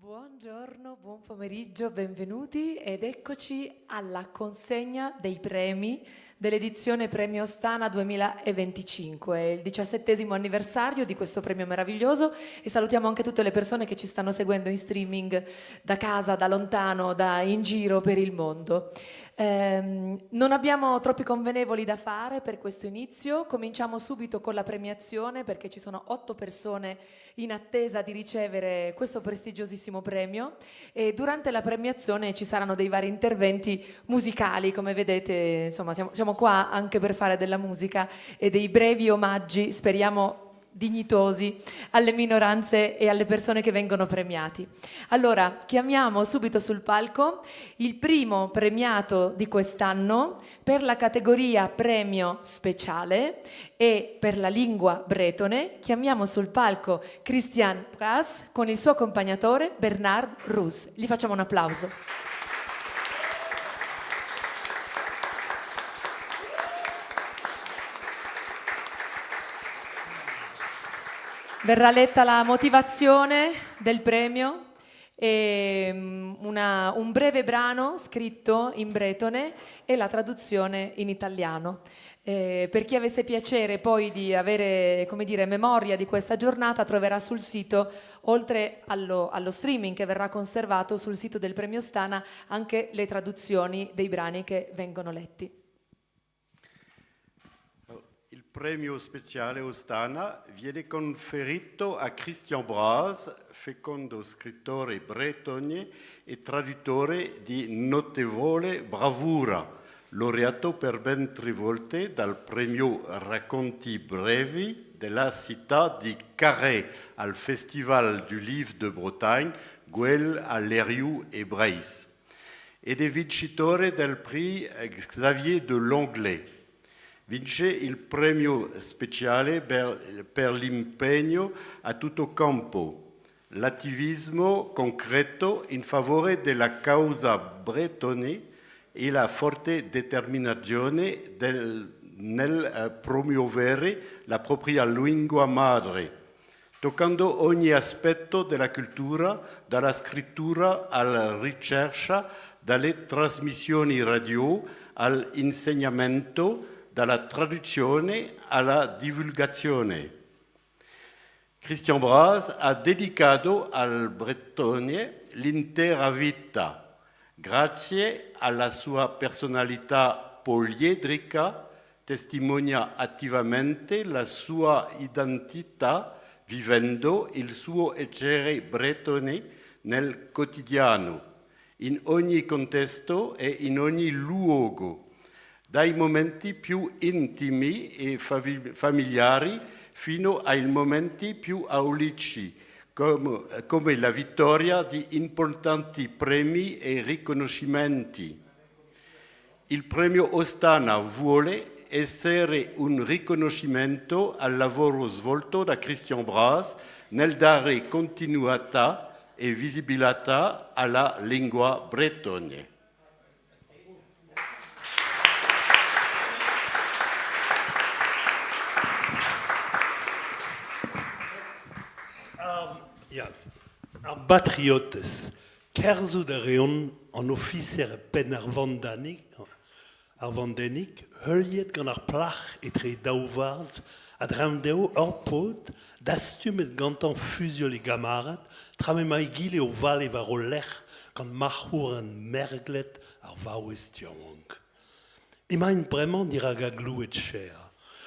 Buongiorno, buon pomeriggio, benvenuti ed eccoci alla consegna dei premi dell'edizione Premio Ostana 2025. È il 17° anniversario di questo premio meraviglioso e salutiamo anche tutte le persone che ci stanno seguendo in streaming da casa, da lontano, da in giro per il mondo. Non abbiamo troppi convenevoli da fare per questo inizio, cominciamo subito con la premiazione perché ci sono 8 persone in attesa di ricevere questo prestigiosissimo premio e durante la premiazione ci saranno dei vari interventi musicali, come vedete, insomma siamo qua anche per fare della musica e dei brevi omaggi, speriamo dignitosi, alle minoranze e alle persone che vengono premiati. Allora, chiamiamo subito sul palco il primo premiato di quest'anno per la categoria premio speciale e per la lingua bretone. Chiamiamo sul palco Christian Pras con il suo accompagnatore Bernard Roos. Gli facciamo un applauso. Verrà letta la motivazione del premio e un breve brano scritto in bretone e la traduzione in italiano. Per chi avesse piacere poi di avere, come dire, memoria di questa giornata, troverà sul sito, oltre allo streaming che verrà conservato sul sito del Premio Ostana, anche le traduzioni dei brani che vengono letti. Il premio speciale Ostana viene conferito a Christian Bras, fecondo scrittore bretone e traduttore di notevole bravura, laureato per ben 3 volte dal premio Racconti brevi della città di Carhaix al Festival du Livre de Bretagne, Gouel à Leriou e Breis, ed è vincitore del Prix Xavier de Lenglet. Vince il premio speciale per l'impegno a tutto campo, l'attivismo concreto in favore della causa bretone e la forte determinazione nel promuovere la propria lingua madre, toccando ogni aspetto della cultura, dalla scrittura alla ricerca, dalle trasmissioni radio all'insegnamento, dalla traduzione alla divulgazione. Christian Bras ha dedicato al bretone l'intera vita. Grazie alla sua personalità poliedrica, testimonia attivamente la sua identità vivendo il suo essere bretone nel quotidiano, in ogni contesto e in ogni luogo, dai momenti più intimi e familiari fino ai momenti più aulici, come la vittoria di importanti premi e riconoscimenti. Il premio Ostana vuole essere un riconoscimento al lavoro svolto da Christian Bras nel dare continuità e visibilità alla lingua bretone. Ja, patriotes, kerzo de reon an officer pen arvandenik, huljet gant ar plach etre daouvard, a dramdeo orpod, dastumet gantan fusiol e gamarat, trame mai gile o vale var o lech, gant marhour an merglet ar vaouestiong. Emaint bremañ diraga glouet cher.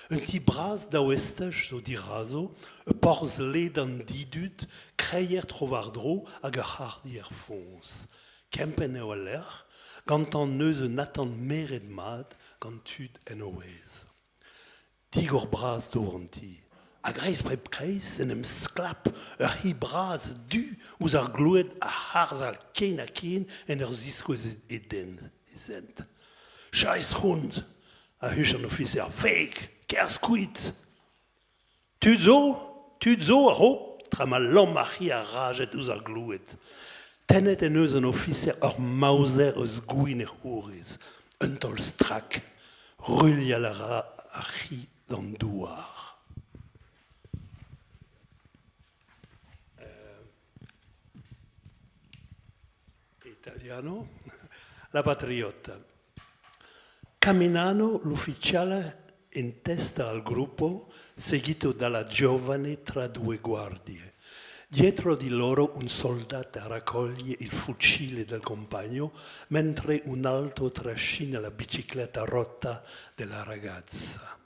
Un ti bras daouestech zo dirazo, e porz led an didut, kreier trovardro hag ur hardi er fons. Kempen eo a lerch, gantan neus un atan meret mat, gant tud en oez. Digor bras do an ti. A greiz prep kreiz en em sklap ur hi bras du ouz ar glouet a harz al ken a ken en ur ziskouez eden. Chais hund, a huch an officer, fake, kers kuit. Tud zo a hop, tram a lam a chi a rajet ouz ar glouet. Tenet en eus an officer ur mauser eus gouin e c'hourez. Un tol strak, rulial a chi d'an douar. italiano, la patriota. Camminano l'ufficiale in testa al gruppo, seguito dalla giovane tra due guardie. Dietro di loro un soldato raccoglie il fucile del compagno, mentre un altro trascina la bicicletta rotta della ragazza.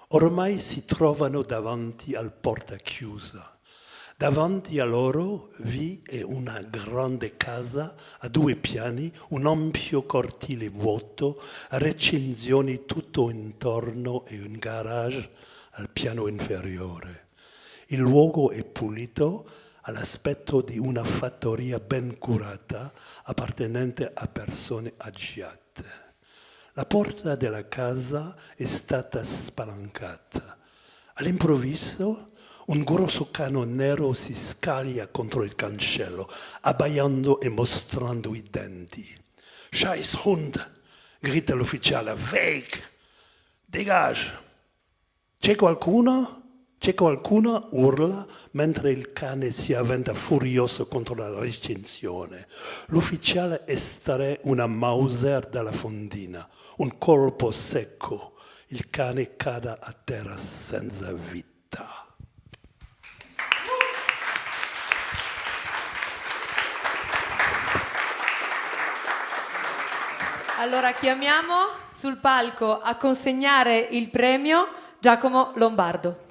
Ormai si trovano davanti al porta chiusa. Davanti a loro vi è una grande casa a 2 piani, un ampio cortile vuoto, recinzioni tutto intorno e un garage al piano inferiore. Il luogo è pulito, ha l'aspetto di una fattoria ben curata, appartenente a persone agiate. La porta della casa è stata spalancata. All'improvviso un grosso cane nero si scaglia contro il cancello, abbaiando e mostrando i denti. «Scheiß Hund!» grida l'ufficiale. «Weg! Dégage!» «C'è qualcuno?» «C'è qualcuno?» urla, mentre il cane si avventa furioso contro la recinzione. L'ufficiale estrae una Mauser dalla fondina. Un colpo secco. Il cane cade a terra senza vita. Allora chiamiamo sul palco a consegnare il premio Giacomo Lombardo.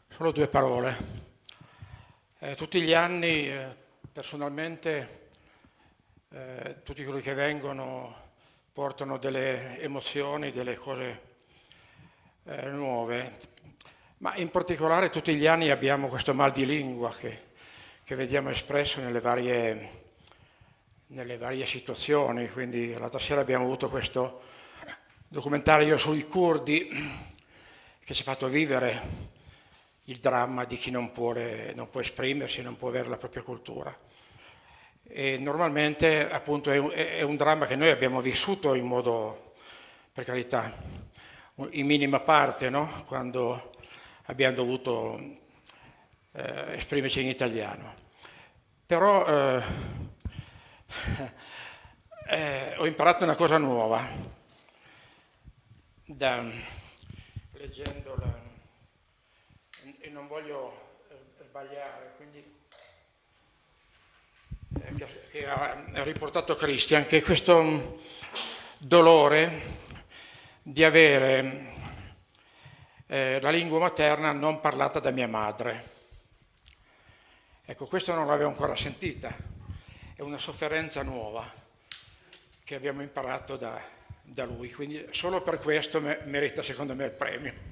Solo 2 parole. Tutti gli anni, personalmente, tutti quelli che vengono portano delle emozioni, delle cose nuove, ma in particolare tutti gli anni abbiamo questo mal di lingua che vediamo espresso nelle varie situazioni. Quindi l'altra sera abbiamo avuto questo documentario sui curdi che ci ha fatto vivere il dramma di chi non può esprimersi, non può avere la propria cultura. E normalmente appunto è un dramma che noi abbiamo vissuto in modo, per carità, in minima parte, no? Quando abbiamo dovuto esprimerci in italiano. Però ho imparato una cosa nuova leggendola, e non voglio sbagliare, quindi che ha riportato Christian, che questo dolore di avere la lingua materna non parlata da mia madre. Ecco, questo non l'avevo ancora sentita, è una sofferenza nuova che abbiamo imparato da lui, quindi solo per questo merita secondo me il premio.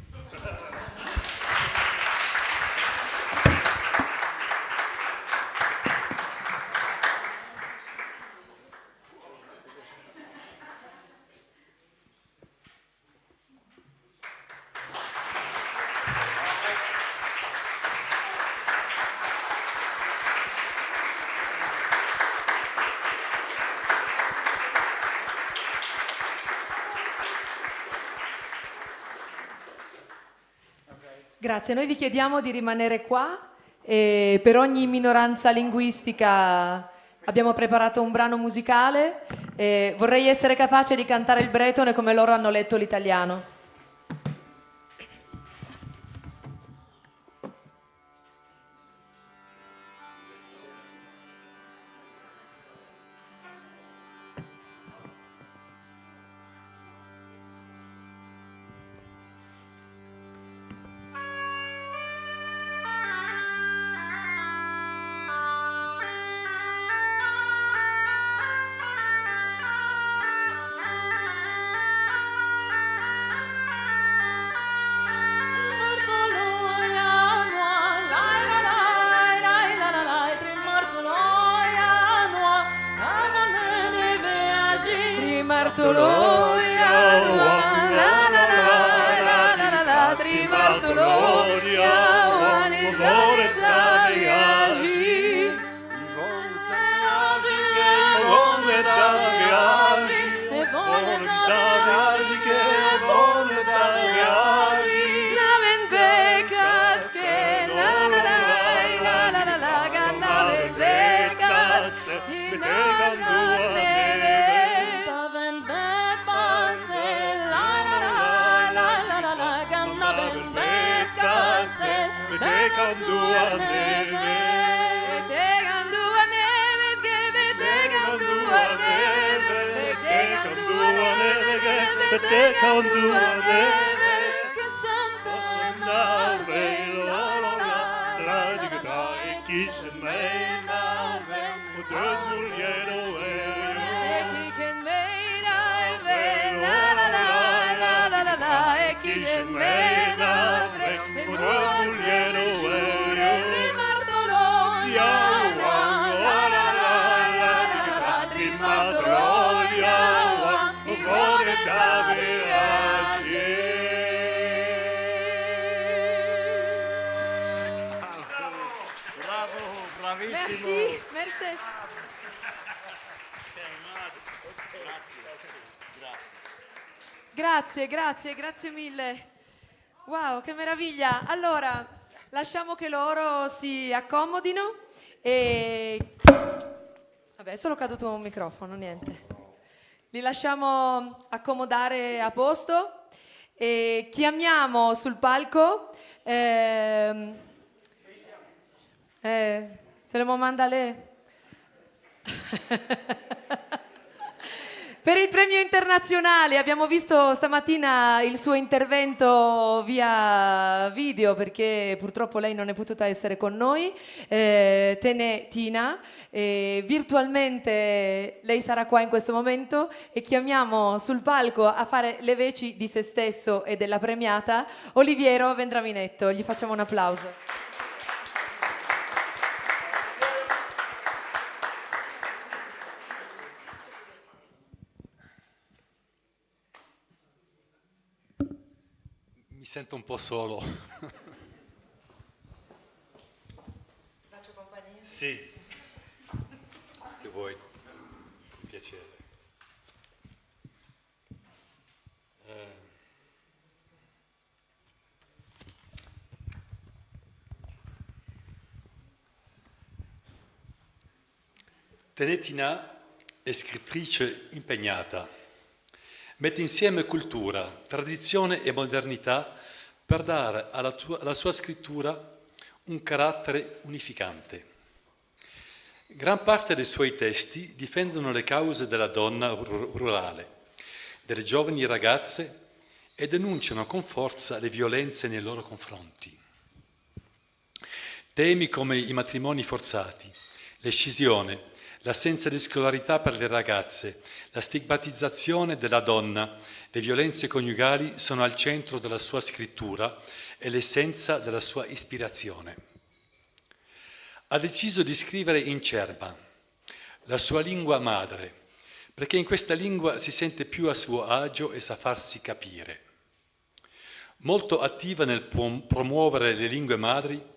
Grazie, noi vi chiediamo di rimanere qua e per ogni minoranza linguistica abbiamo preparato un brano musicale e vorrei essere capace di cantare il bretone come loro hanno letto l'italiano. Trimartolonia, Merci, merci. Grazie mille. Wow, che meraviglia. Allora, lasciamo che loro si accomodino e... Vabbè, è solo caduto un microfono, niente. Li lasciamo accomodare a posto e chiamiamo sul palco... se le manda lei. Per il premio internazionale abbiamo visto stamattina il suo intervento via video perché purtroppo lei non è potuta essere con noi. Tina, virtualmente lei sarà qua in questo momento e chiamiamo sul palco a fare le veci di se stesso e della premiata Oliviero Vendraminetto. Gli facciamo un applauso. Mi sento un po' solo. Faccio compagnia? Sì. Che vuoi? Con piacere. Tina è scrittrice impegnata. Mette insieme cultura, tradizione e modernità per dare alla sua scrittura un carattere unificante. Gran parte dei suoi testi difendono le cause della donna rurale, delle giovani ragazze e denunciano con forza le violenze nei loro confronti. Temi come i matrimoni forzati, l'escisione, l'assenza di scolarità per le ragazze, la stigmatizzazione della donna, le violenze coniugali sono al centro della sua scrittura e l'essenza della sua ispirazione. Ha deciso di scrivere in cerba, la sua lingua madre, perché in questa lingua si sente più a suo agio e sa farsi capire. Molto attiva nel promuovere le lingue madri,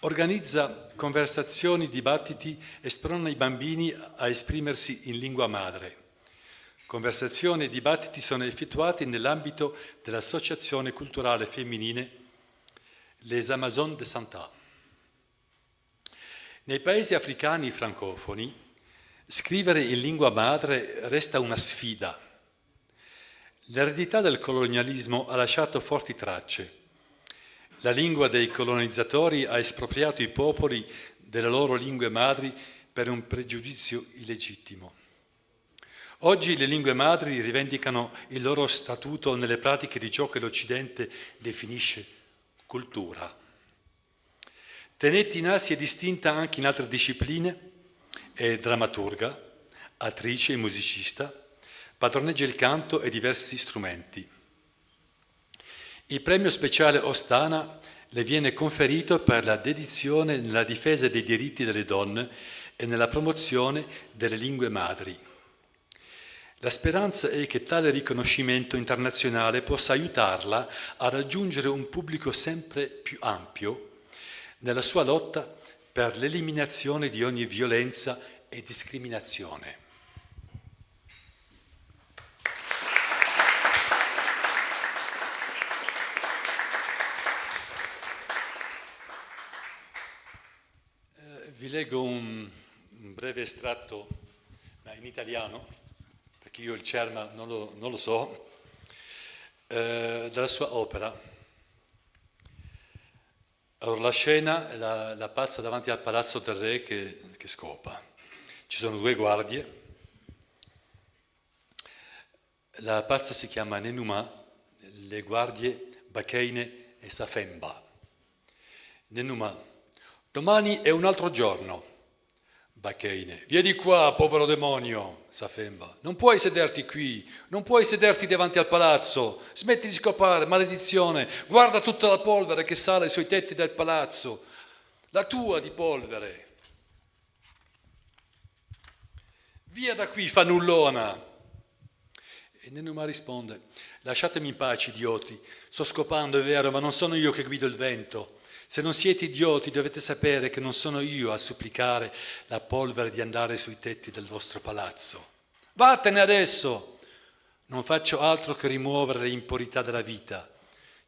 organizza conversazioni, dibattiti e sprona i bambini a esprimersi in lingua madre. Conversazioni e dibattiti sono effettuati nell'ambito dell'Associazione Culturale Femminile Les Amazones de Santa. Nei paesi africani francofoni, scrivere in lingua madre resta una sfida. L'eredità del colonialismo ha lasciato forti tracce. La lingua dei colonizzatori ha espropriato i popoli delle loro lingue madri per un pregiudizio illegittimo. Oggi le lingue madri rivendicano il loro statuto nelle pratiche di ciò che l'Occidente definisce cultura. Tina si è distinta anche in altre discipline, è drammaturga, attrice e musicista, padroneggia il canto e diversi strumenti. Il premio speciale Ostana le viene conferito per la dedizione nella difesa dei diritti delle donne e nella promozione delle lingue madri. La speranza è che tale riconoscimento internazionale possa aiutarla a raggiungere un pubblico sempre più ampio nella sua lotta per l'eliminazione di ogni violenza e discriminazione. Vi leggo un breve estratto, ma in italiano, perché io il Cerma non lo so, della sua opera. Allora, la scena è la pazza davanti al palazzo del re che scopa. Ci sono 2 guardie. La pazza si chiama Nenuma, le guardie Bacheine e Safemba. Nenuma: domani è un altro giorno. Bacheine: vieni qua, povero demonio. Safemba: non puoi sederti qui, non puoi sederti davanti al palazzo, smetti di scopare, maledizione, guarda tutta la polvere che sale sui tetti del palazzo, la tua di polvere. Via da qui, fannullona. E Nenuma risponde: lasciatemi in pace, idioti, sto scopando, è vero, ma non sono io che guido il vento. Se non siete idioti dovete sapere che non sono io a supplicare la polvere di andare sui tetti del vostro palazzo. Vattene adesso! Non faccio altro che rimuovere le impurità della vita.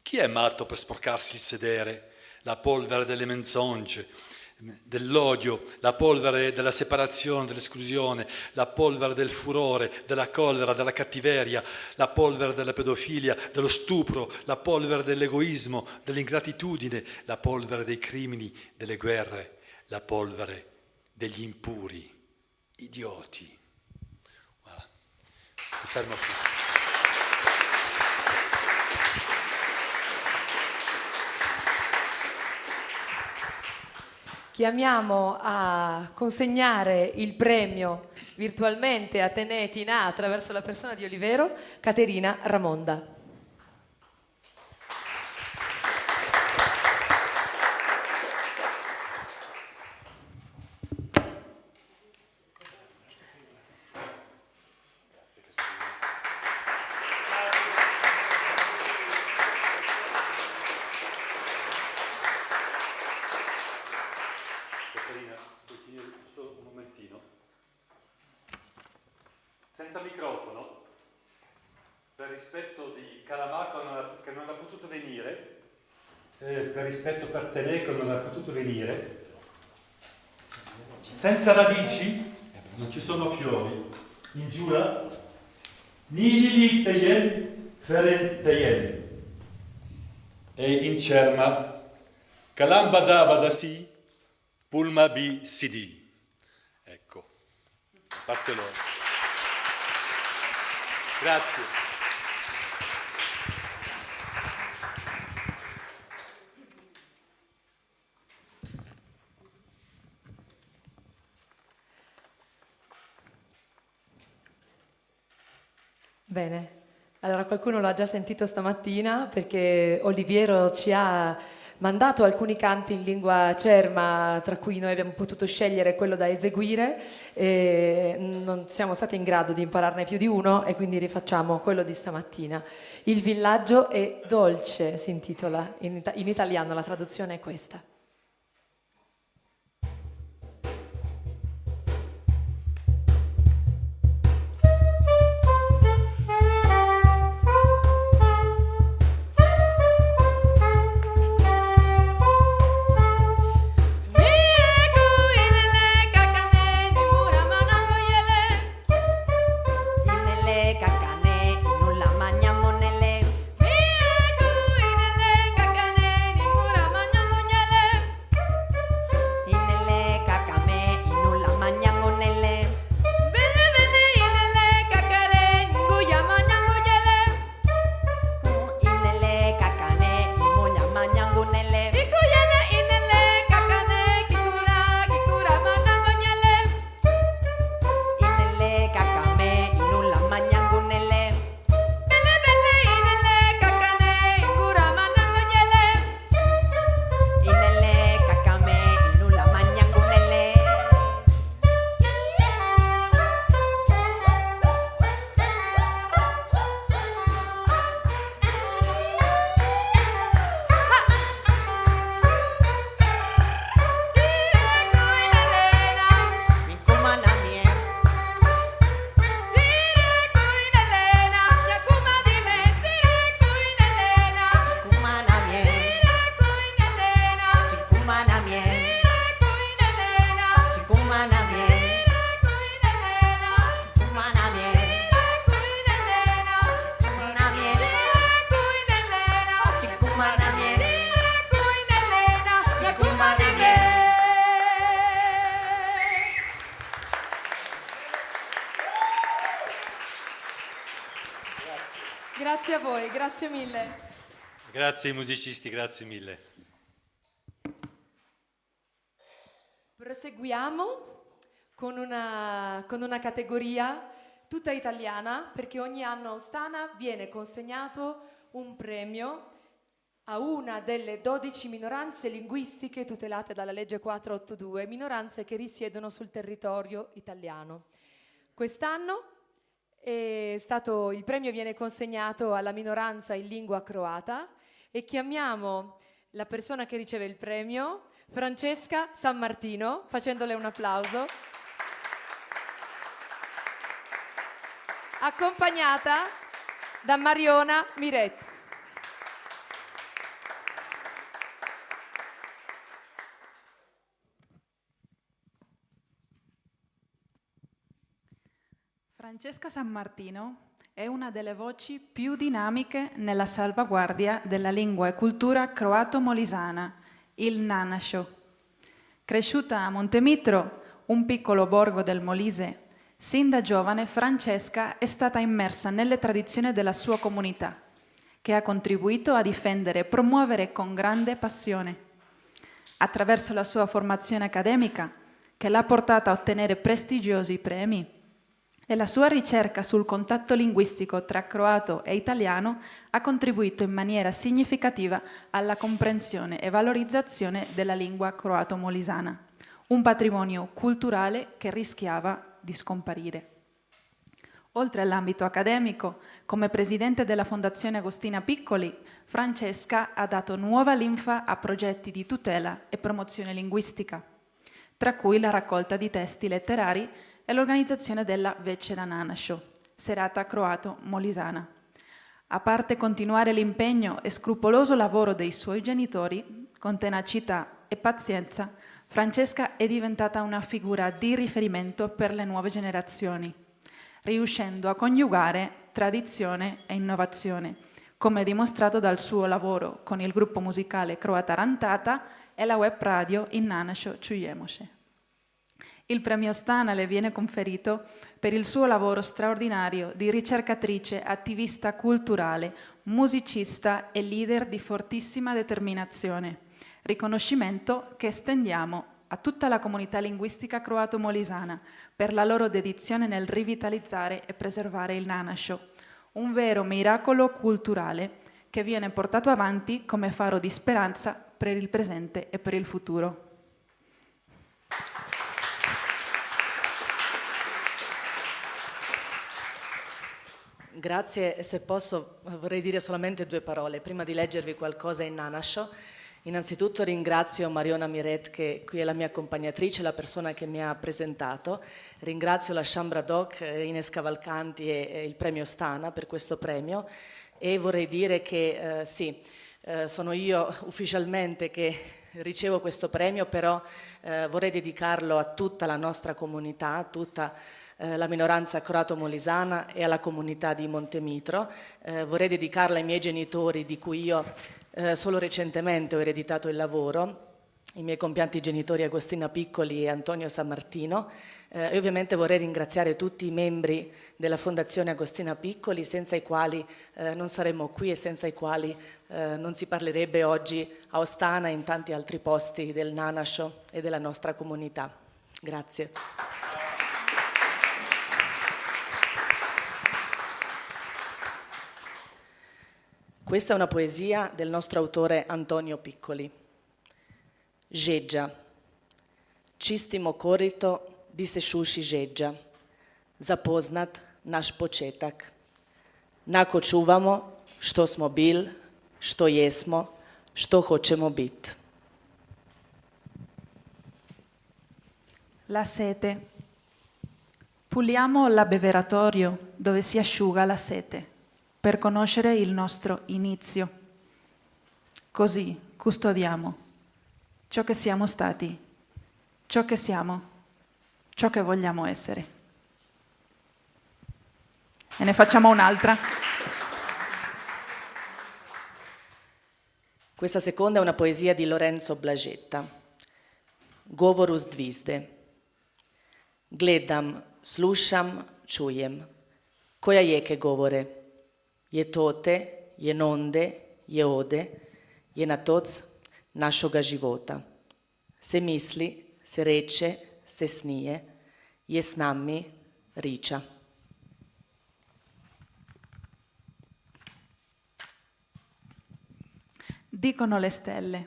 Chi è matto per sporcarsi il sedere? La polvere delle menzogne, dell'odio, la polvere della separazione, dell'esclusione, la polvere del furore, della collera, della cattiveria, la polvere della pedofilia, dello stupro, la polvere dell'egoismo, dell'ingratitudine, la polvere dei crimini, delle guerre, la polvere degli impuri, idioti. Voilà. Mi fermo qui. Chiamiamo a consegnare il premio virtualmente a Tenetina attraverso la persona di Olivero, Caterina Ramonda. Caterina, puoi finire solo un momentino? Senza microfono, per rispetto di Calamaco che non ha potuto venire, per rispetto per Tenè che non ha potuto venire, senza radici non ci sono fiori, in Giura nidi teyen feren teyen, e in Cerma Kalamba Dabadasi Pulma B CD. Ecco, parte loro. Grazie. Bene, allora qualcuno l'ha già sentito stamattina perché Oliviero ci ha mandato alcuni canti in lingua cerma, tra cui noi abbiamo potuto scegliere quello da eseguire e non siamo stati in grado di impararne più di uno e quindi rifacciamo quello di stamattina. Il villaggio è dolce, si intitola, in italiano la traduzione è questa. Nelle Grazie a voi, grazie mille. Grazie ai musicisti, grazie mille. Proseguiamo con una categoria tutta italiana, perché ogni anno a Ostana viene consegnato un premio a una delle 12 minoranze linguistiche tutelate dalla legge 482, minoranze che risiedono sul territorio italiano. Quest'anno il premio viene consegnato alla minoranza in lingua croata e chiamiamo la persona che riceve il premio, Francesca Sammartino, facendole un applauso, accompagnata da Mariona Miret. Francesca Sammartino è una delle voci più dinamiche nella salvaguardia della lingua e cultura croato-molisana, il Nanašo. Cresciuta a Montemitro, un piccolo borgo del Molise, sin da giovane Francesca è stata immersa nelle tradizioni della sua comunità, che ha contribuito a difendere e promuovere con grande passione. Attraverso la sua formazione accademica, che l'ha portata a ottenere prestigiosi premi, e la sua ricerca sul contatto linguistico tra croato e italiano ha contribuito in maniera significativa alla comprensione e valorizzazione della lingua croato-molisana, un patrimonio culturale che rischiava di scomparire. Oltre all'ambito accademico, come presidente della Fondazione Agostina Piccoli, Francesca ha dato nuova linfa a progetti di tutela e promozione linguistica, tra cui la raccolta di testi letterari e l'organizzazione della Večera Nanašo, serata croato-molisana. A parte continuare l'impegno e scrupoloso lavoro dei suoi genitori, con tenacità e pazienza, Francesca è diventata una figura di riferimento per le nuove generazioni, riuscendo a coniugare tradizione e innovazione, come dimostrato dal suo lavoro con il gruppo musicale Croata Rantata e la web radio in Nanašo Čujemo se. Il premio Ostana le viene conferito per il suo lavoro straordinario di ricercatrice, attivista culturale, musicista e leader di fortissima determinazione, riconoscimento che estendiamo a tutta la comunità linguistica croato-molisana per la loro dedizione nel rivitalizzare e preservare il Nanašo, un vero miracolo culturale che viene portato avanti come faro di speranza per il presente e per il futuro. Grazie, e se posso vorrei dire solamente 2 parole prima di leggervi qualcosa in Nanašo. Innanzitutto ringrazio Mariona Miret, che qui è la mia accompagnatrice, la persona che mi ha presentato. Ringrazio la Shambra Doc, Ines Cavalcanti e il premio Ostana per questo premio, e vorrei dire che sono io ufficialmente che ricevo questo premio, però vorrei dedicarlo a tutta la nostra comunità, a tutta la minoranza croato-molisana e alla comunità di Montemitro. Vorrei dedicarla ai miei genitori, di cui io solo recentemente ho ereditato il lavoro, i miei compianti genitori Agostina Piccoli e Antonio Sammartino, e ovviamente vorrei ringraziare tutti i membri della Fondazione Agostina Piccoli, senza i quali non saremmo qui e senza i quali non si parlerebbe oggi a Ostana e in tanti altri posti del Nanašo e della nostra comunità. Grazie. Questa è una poesia del nostro autore Antonio Piccoli. Žeđa. Čistimo korito di se šuši žeđa. Zapoznat naš početak. Nako čuvamo što smo bil, što jesmo, što hoćemo bit. La sete. Puliamo l'abbeveratorio dove si asciuga la sete, per conoscere il nostro inizio. Così custodiamo ciò che siamo stati, ciò che siamo, ciò che vogliamo essere. E ne facciamo un'altra. Questa seconda è una poesia di Lorenzo Blažeta. Govoru zdvizde. Gledam, slušam, čujem. Koja jeke govore. je nonde, je ode, je na toc našoga života. Se misli, se reče, se snije, je s nami riča. Dicono le stelle.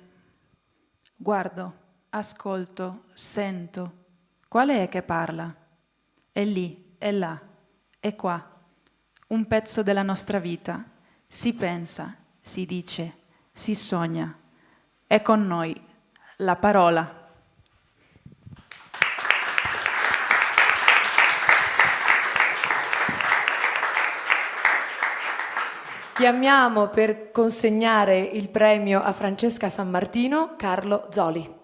Guardo, ascolto, sento. Quale è che parla? È lì, è là, è qua. Un pezzo della nostra vita. Si pensa, si dice, si sogna. È con noi la parola. Chiamiamo per consegnare il premio a Francesca Sammartino Carlo Zoli.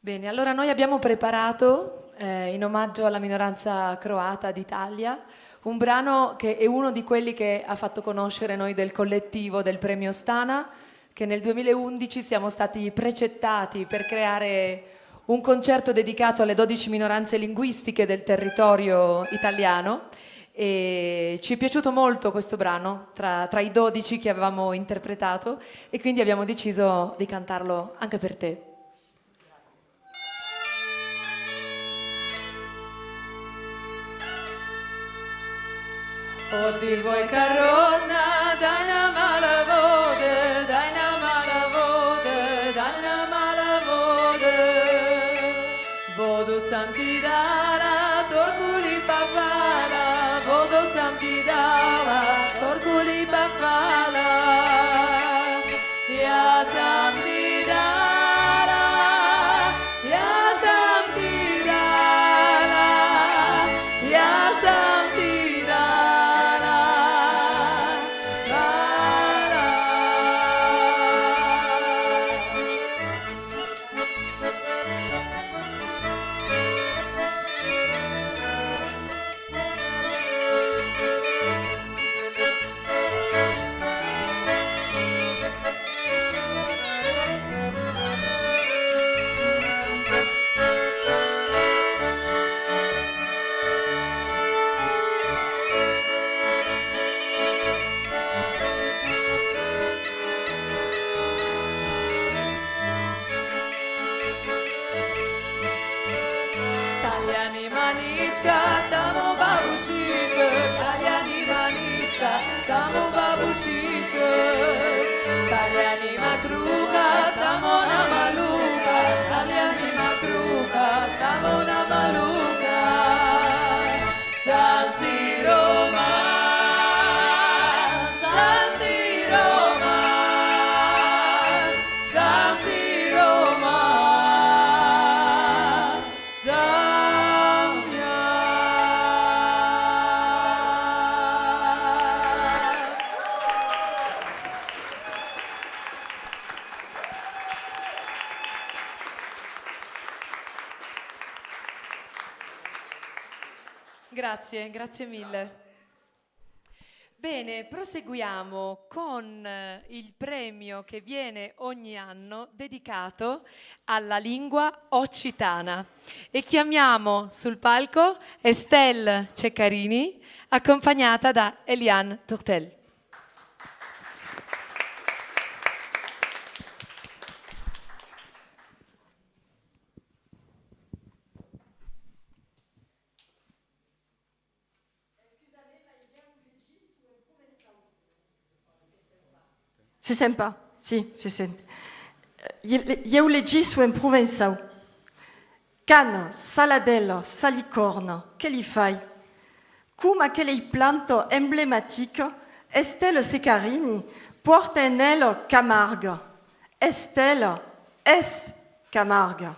Bene, allora noi abbiamo preparato, in omaggio alla minoranza croata d'Italia, un brano che è uno di quelli che ha fatto conoscere noi del collettivo del Premio Stana, che nel 2011 siamo stati precettati per creare un concerto dedicato alle 12 minoranze linguistiche del territorio italiano. E ci è piaciuto molto questo brano, tra i 12 che avevamo interpretato, e quindi abbiamo deciso di cantarlo anche per te. Odi voi caronna, dai na mala vode, dai na mala vode, dai na mala vode. Vodo santidara, torculi papala, vodo santidara, torculi papala. Ya santidara, ya santidara, ya santidara. Taljani manička, samo babušiše, Taljani manička, samo babušiše. Taljanima kruha, samo nama luka, Taljanima kruha, samo nama luka. San Siroma, San Siroma, San Siroma. Grazie mille. Bene, proseguiamo con il premio che viene ogni anno dedicato alla lingua occitana e chiamiamo sul palco Estelle Ceccarini accompagnata da Eliane Tourtel. Si sembra? Sì, si sente. Eu leggi su in Provençal. Canne, saladello, salicorne, che li fai? Come quelle piante emblematiche, Estelle Ceccarini porta in elle Camargue. Estelle es Camargue.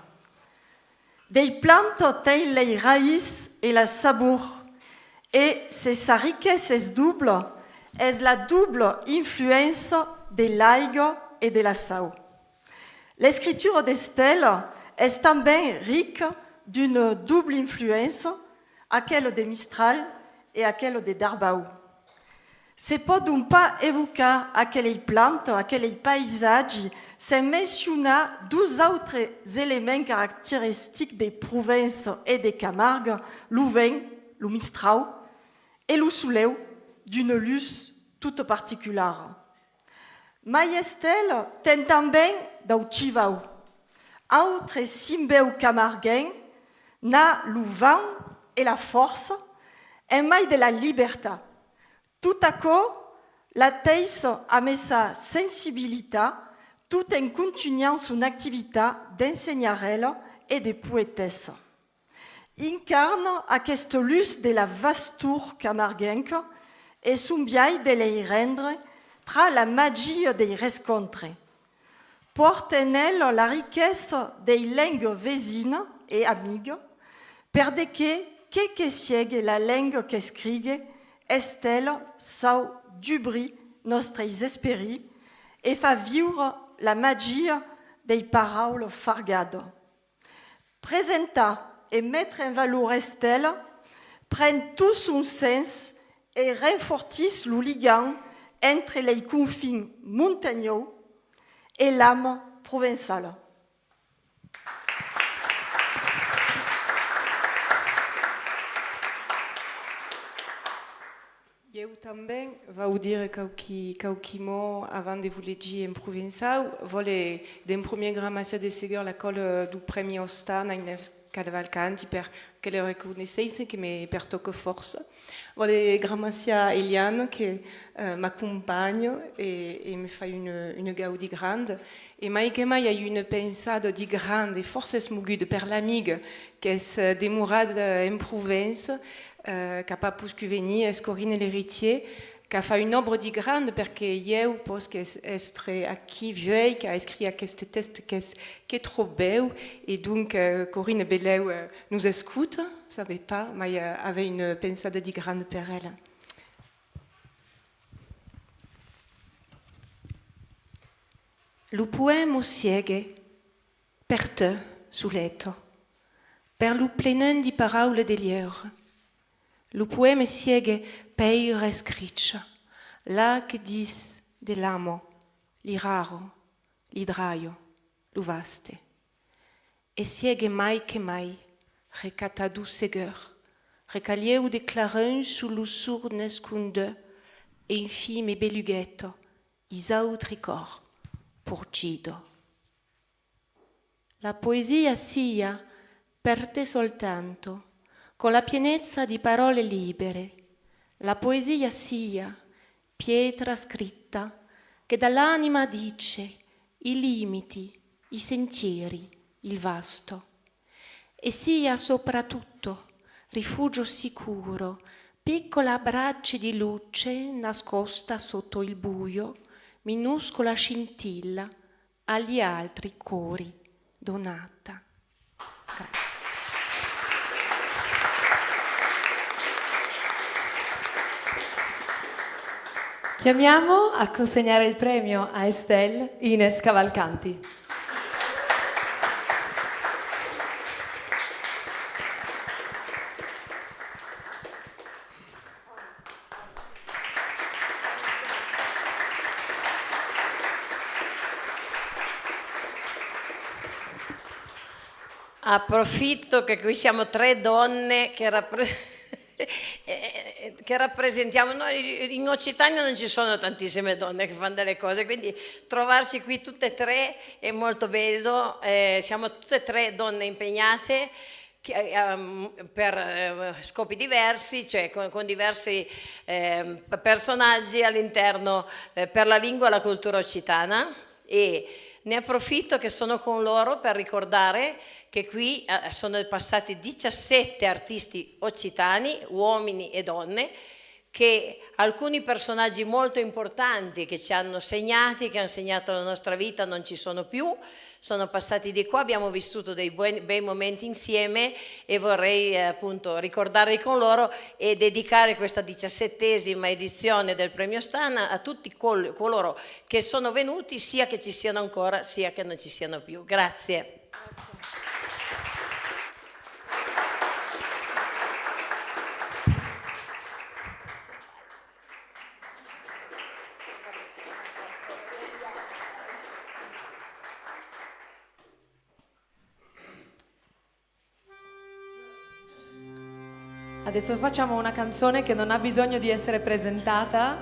Dei plantes telles les raíces et la sabour. Et c'est sa richesse est double, est la double influence de l'aigo et de la sau. L'écriture d'Estelle est também riche d'une double influence, aquelle de Mistral et aquelle de Darbau. Se pot un pas évoquer aquelles plantes, aquels paysages, sans mentionner deux autres éléments caractéristiques des provinces et des Camargues, le vin, le Mistral, et le soleil d'une luce toute particulière. Mais Estelle ten também d'au Chivau. Autre simbeu camarguin n'a le vent et la force, et mai de la liberté. Tout à coup, la thèse a sa sensibilité tout en continuant son activité d'enseignarelle et de poétesse. Incarne cette luce de la vasture camarguenque et son biais de les rendre tra la magie des rencontres. Porte en elle la richesse des langues voisines et amigues, per de que siegue la langue qu'escrigue, Estelle sau dubri nostres espéris et fa vivre la magie des paroles fargades. Présenter et mettre en valeur Estelle prennent tout son sens et renforcissent le lien entre les confins montagneux et l'âme provençale. Eu também vou dizer qualquer mot avant de vous le dire en provençal. Vole d'un premier grammacia de seguir l'école du Premi Ostana in Cavalcanti perché le riconoscenze che mi pertocca forza. Vole grammacia Eliane che m'accompagne e mi fa une gaudi grande. E mai che mai ha une pensade di grande, forse smugude per l'amiga che è demorada in Provence, qui n'a pas pu venir, est Corinne l'héritier, qui a fait une œuvre de grande parce que je pense que c'est qui vieille, qui a écrit à ce texte qui est trop beau, et donc Corinne Beleu nous écoute, ne savait pas, mais avait une pensée de grande pour elle. Le poème au siège, per te, sul letto, per lo plein di parole dell'air. Le poème siège peire e scriccia, là che dis dell'amo, li raro, li draio, lo vaste. E siège mai che mai, recatadu segueur, recalieu de clarins sous lo sourd nescunde, e infime belughetto, isautri cor, porgido. La poesia sia, per te soltanto, con la pienezza di parole libere, la poesia sia pietra scritta che dall'anima dice i limiti, i sentieri, il vasto, e sia soprattutto rifugio sicuro, piccola braccia di luce nascosta sotto il buio, minuscola scintilla agli altri cori donata. Grazie. Chiamiamo a consegnare il premio a Estelle Ines Cavalcanti. Approfitto che qui siamo tre donne che rappresentiamo, noi in Occitania non ci sono tantissime donne che fanno delle cose, quindi trovarsi qui tutte e tre è molto bello, siamo tutte e tre donne impegnate per scopi diversi, cioè con diversi personaggi all'interno per la lingua e la cultura occitana, e ne approfitto che sono con loro per ricordare che qui sono passati 17 artisti occitani, uomini e donne, che alcuni personaggi molto importanti che ci hanno segnati, che hanno segnato la nostra vita, non ci sono più, sono passati di qua, abbiamo vissuto dei bei momenti insieme e vorrei appunto ricordarli con loro e dedicare questa 17ª edizione del Premio Stana a tutti coloro che sono venuti, sia che ci siano ancora, sia che non ci siano più. Grazie. Adesso facciamo una canzone che non ha bisogno di essere presentata,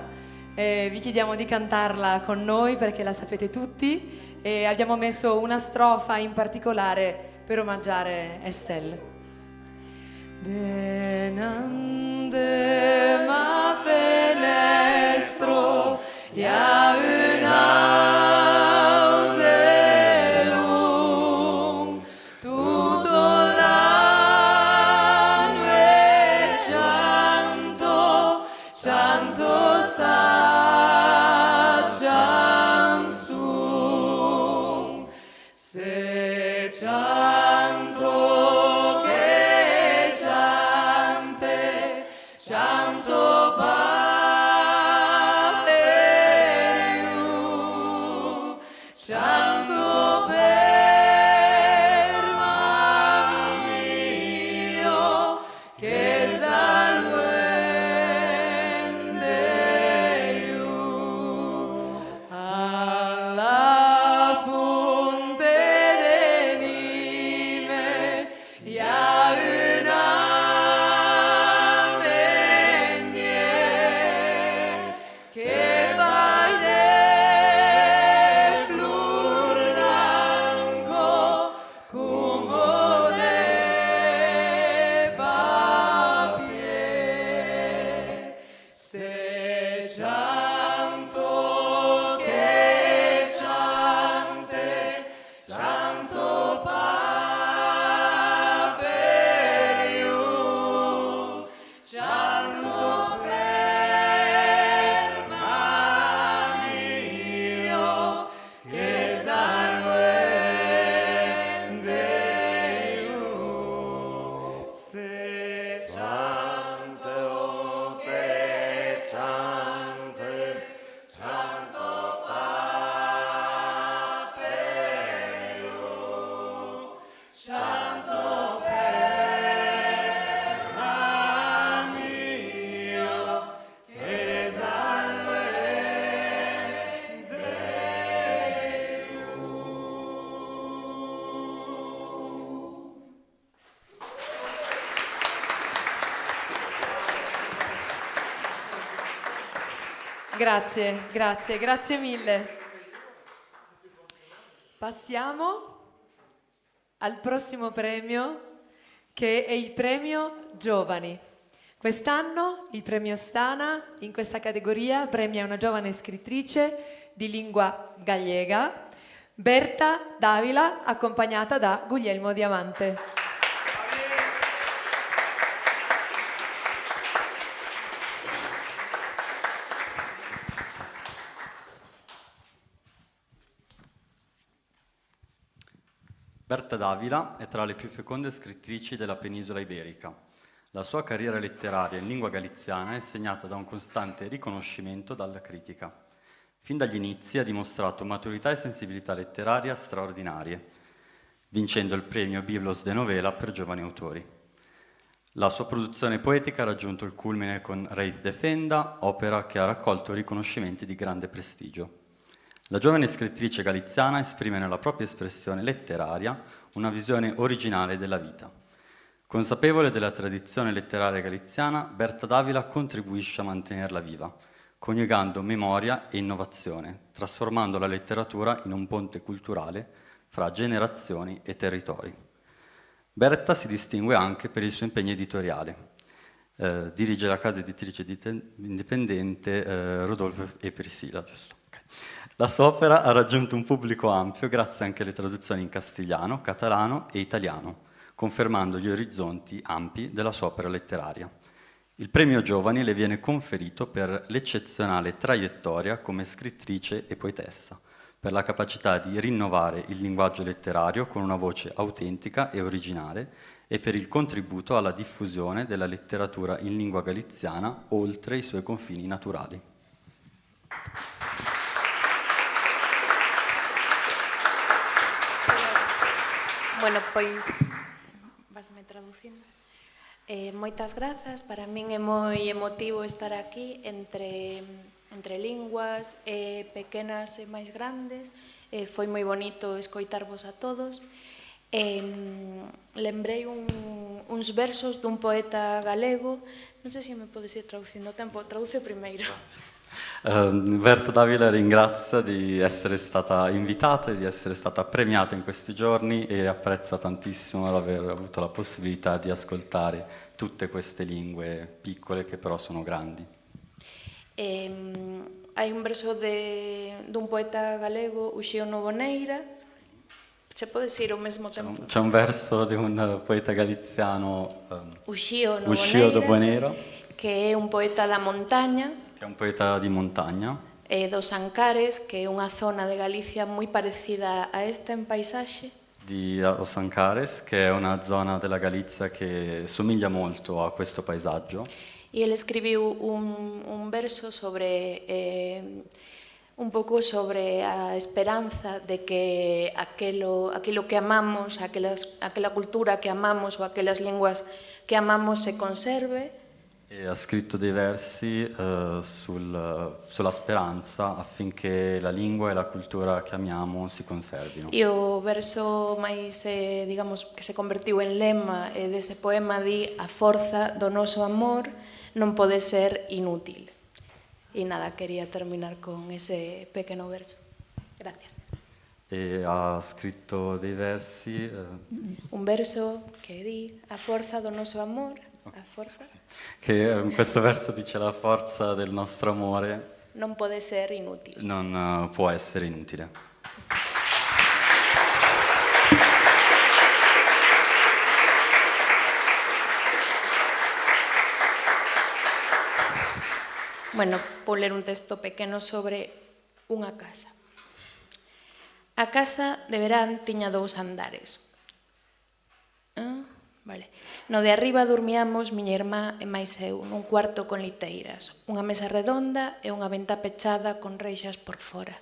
vi chiediamo di cantarla con noi perché la sapete tutti e abbiamo messo una strofa in particolare per omaggiare Estelle. Denande ma fenestro ja un'auselung tutto l'anno e cianto sa ciansung se cianto che ciante cianto paperiu cianto per mio che dal alla fonte dell'Ime ja una megne che va de flor blanco como de papier se cianto che ciante cianto paperiu cianto per mio che salvende se cianto che ciante cianto paperiu cianto per mio che Grazie mille. Passiamo al prossimo premio che è il premio Giovani. Quest'anno il premio Stana in questa categoria premia una giovane scrittrice di lingua gallega, Berta Davila, accompagnata da Guglielmo Diamante. Berta Davila è tra le più feconde scrittrici della penisola iberica. La sua carriera letteraria in lingua galiziana è segnata da un costante riconoscimento dalla critica. Fin dagli inizi ha dimostrato maturità e sensibilità letteraria straordinarie, vincendo il premio Biblos de Novela per giovani autori. La sua produzione poetica ha raggiunto il culmine con Reis de Fenda, opera che ha raccolto riconoscimenti di grande prestigio. La giovane scrittrice galiziana esprime nella propria espressione letteraria una visione originale della vita. Consapevole della tradizione letteraria galiziana, Berta Davila contribuisce a mantenerla viva, coniugando memoria e innovazione, trasformando la letteratura in un ponte culturale fra generazioni e territori. Berta si distingue anche per il suo impegno editoriale. Dirige la casa editrice indipendente Rodolfo e Priscilla, giusto? Okay. La sua opera ha raggiunto un pubblico ampio grazie anche alle traduzioni in castigliano, catalano e italiano, confermando gli orizzonti ampi della sua opera letteraria. Il premio Giovani le viene conferito per l'eccezionale traiettoria come scrittrice e poetessa, per la capacità di rinnovare il linguaggio letterario con una voce autentica e originale e per il contributo alla diffusione della letteratura in lingua galiziana oltre i suoi confini naturali. Bueno, pois vasme traducindo. Moitas grazas, para min é moi emotivo estar aquí entre linguas pequenas e máis grandes. Foi moi bonito escoitarvos a todos. Lembrei uns versos dun poeta galego, non sei se me podes ir traducindo o tempo, traduce o primeiro. Berta Davila ringrazia di essere stata invitata e di essere stata premiata in questi giorni e apprezza tantissimo l'aver avuto la possibilità di ascoltare tutte queste lingue piccole che però sono grandi. Hai un verso dun poeta galego, Uxío Novoneira. Se podes ir ao mesmo tempo. C'è un verso di un poeta galiziano, Uxío Novoneira, che è un poeta da montaña. che è un poeta di montagna, E dos Ancares, que é unha zona de Galicia moi parecida a esta en paisaxe. di Os Ancares, che è una zona della Galizia che somiglia molto a questo paesaggio. E ele escribiu un verso sobre un pouco sobre a esperanza de que aquilo que amamos, aquela cultura que amamos ou aquelas linguas que amamos se conserve. E ha scritto dei versi sulla speranza affinché la lingua e la cultura che amiamo si conservino. E o verso máis, digamos, que se convertiu en lema dese poema di: a forza do noso amor non pode ser inútil. E nada, quería terminar con ese pequeno verso. Gracias. E ha scritto dei versi Un verso che di: a forza do noso amor, a forza che questo verso dice: la forza del nostro amore non pode ser inútil. non può essere inutile. Bueno, vou ler un texto pequeno sobre unha casa. A casa de verán tiña 2 andares. Vale. No de arriba dormíamos miña irmá e máis eu, nun cuarto con liteiras, unha mesa redonda e unha venta pechada con reixas por fora.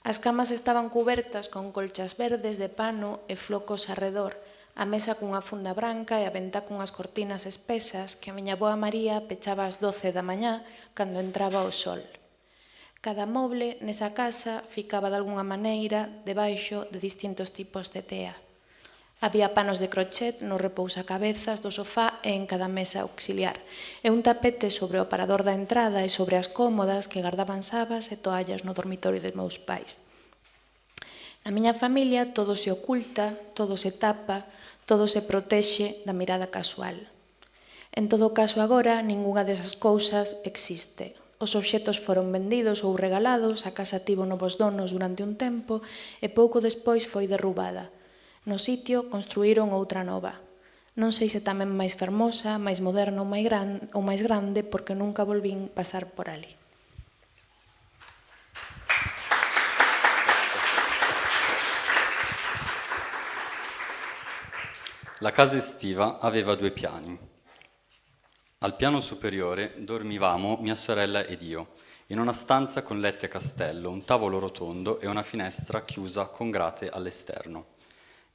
As camas estaban cubertas con colchas verdes de pano e flocos arredor, a mesa cunha funda branca e a venta cunhas cortinas espesas que a miña boa María pechaba ás 12 da mañá cando entraba o sol. Cada moble nesa casa ficaba de alguna maneira debaixo de distintos tipos de tea. Había panos de crochet no repousacabezas do sofá e en cada mesa auxiliar, e un tapete sobre o aparador da entrada e sobre as cómodas que gardaban sabas e toallas no dormitorio de meus pais. Na miña familia todo se oculta, todo se tapa, todo se protexe da mirada casual. En todo caso agora, ningunha desas cousas existe. Os obxetos foron vendidos ou regalados, a casa tivo novos donos durante un tempo e pouco despois foi derrubada. No sitio construíron outra nova. Non sei se tamén máis fermosa, máis moderna ou máis grande, porque nunca volvín pasar por ali. La casa estiva aveva 2 piani. Al piano superiore dormivamo mia sorella ed io, in una stanza con letti a castello, un tavolo rotondo e una finestra chiusa con grate all'esterno.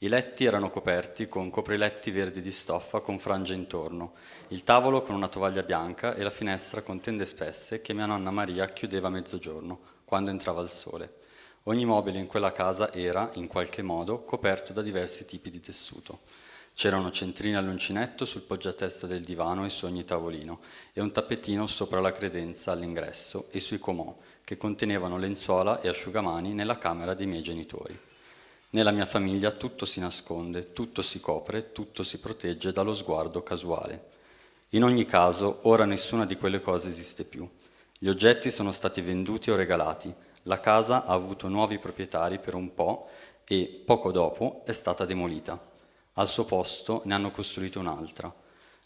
I letti erano coperti con copriletti verdi di stoffa con frange intorno, il tavolo con una tovaglia bianca e la finestra con tende spesse che mia nonna Maria chiudeva a mezzogiorno, quando entrava il sole. Ogni mobile in quella casa era, in qualche modo, coperto da diversi tipi di tessuto. C'erano centrine all'uncinetto sul poggiatesta del divano e su ogni tavolino e un tappetino sopra la credenza all'ingresso e sui comò, che contenevano lenzuola e asciugamani nella camera dei miei genitori. Nella mia famiglia tutto si nasconde, tutto si copre, tutto si protegge dallo sguardo casuale. In ogni caso, ora nessuna di quelle cose esiste più. Gli oggetti sono stati venduti o regalati, la casa ha avuto nuovi proprietari per un po' e, poco dopo, è stata demolita. Al suo posto ne hanno costruito un'altra.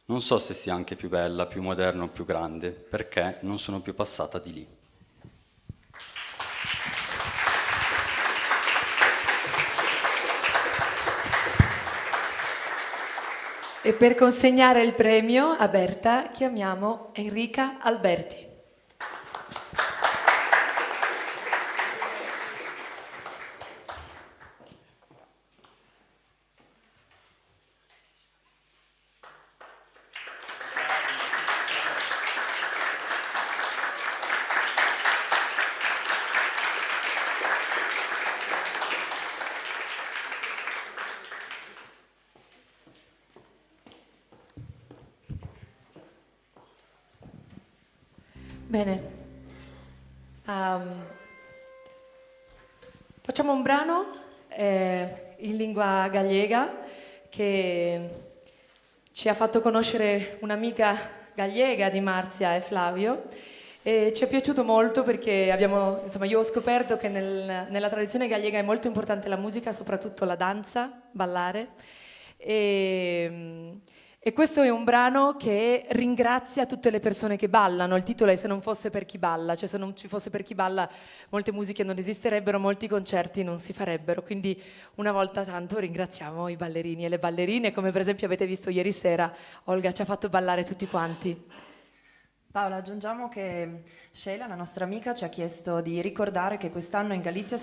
Non so se sia anche più bella, più moderna o più grande, perché non sono più passata di lì. E per consegnare il premio a Berta chiamiamo Enrica Alberti. Bene, facciamo un brano in lingua gallega che ci ha fatto conoscere un'amica gallega di Marzia e Flavio e ci è piaciuto molto perché io ho scoperto che nella tradizione gallega è molto importante la musica, soprattutto la danza, ballare. E questo è un brano che ringrazia tutte le persone che ballano. Il titolo è Se non fosse per chi balla, cioè se non ci fosse per chi balla molte musiche non esisterebbero, molti concerti non si farebbero. Quindi una volta tanto ringraziamo i ballerini e le ballerine, come per esempio avete visto ieri sera, Olga ci ha fatto ballare tutti quanti. Paola, aggiungiamo che Sheila, la nostra amica, ci ha chiesto di ricordare che quest'anno in Galizia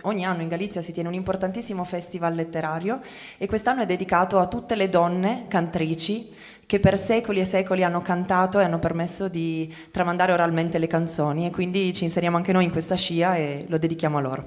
ogni anno in Galizia si tiene un importantissimo festival letterario e quest'anno è dedicato a tutte le donne cantrici che per secoli e secoli hanno cantato e hanno permesso di tramandare oralmente le canzoni e quindi ci inseriamo anche noi in questa scia e lo dedichiamo a loro.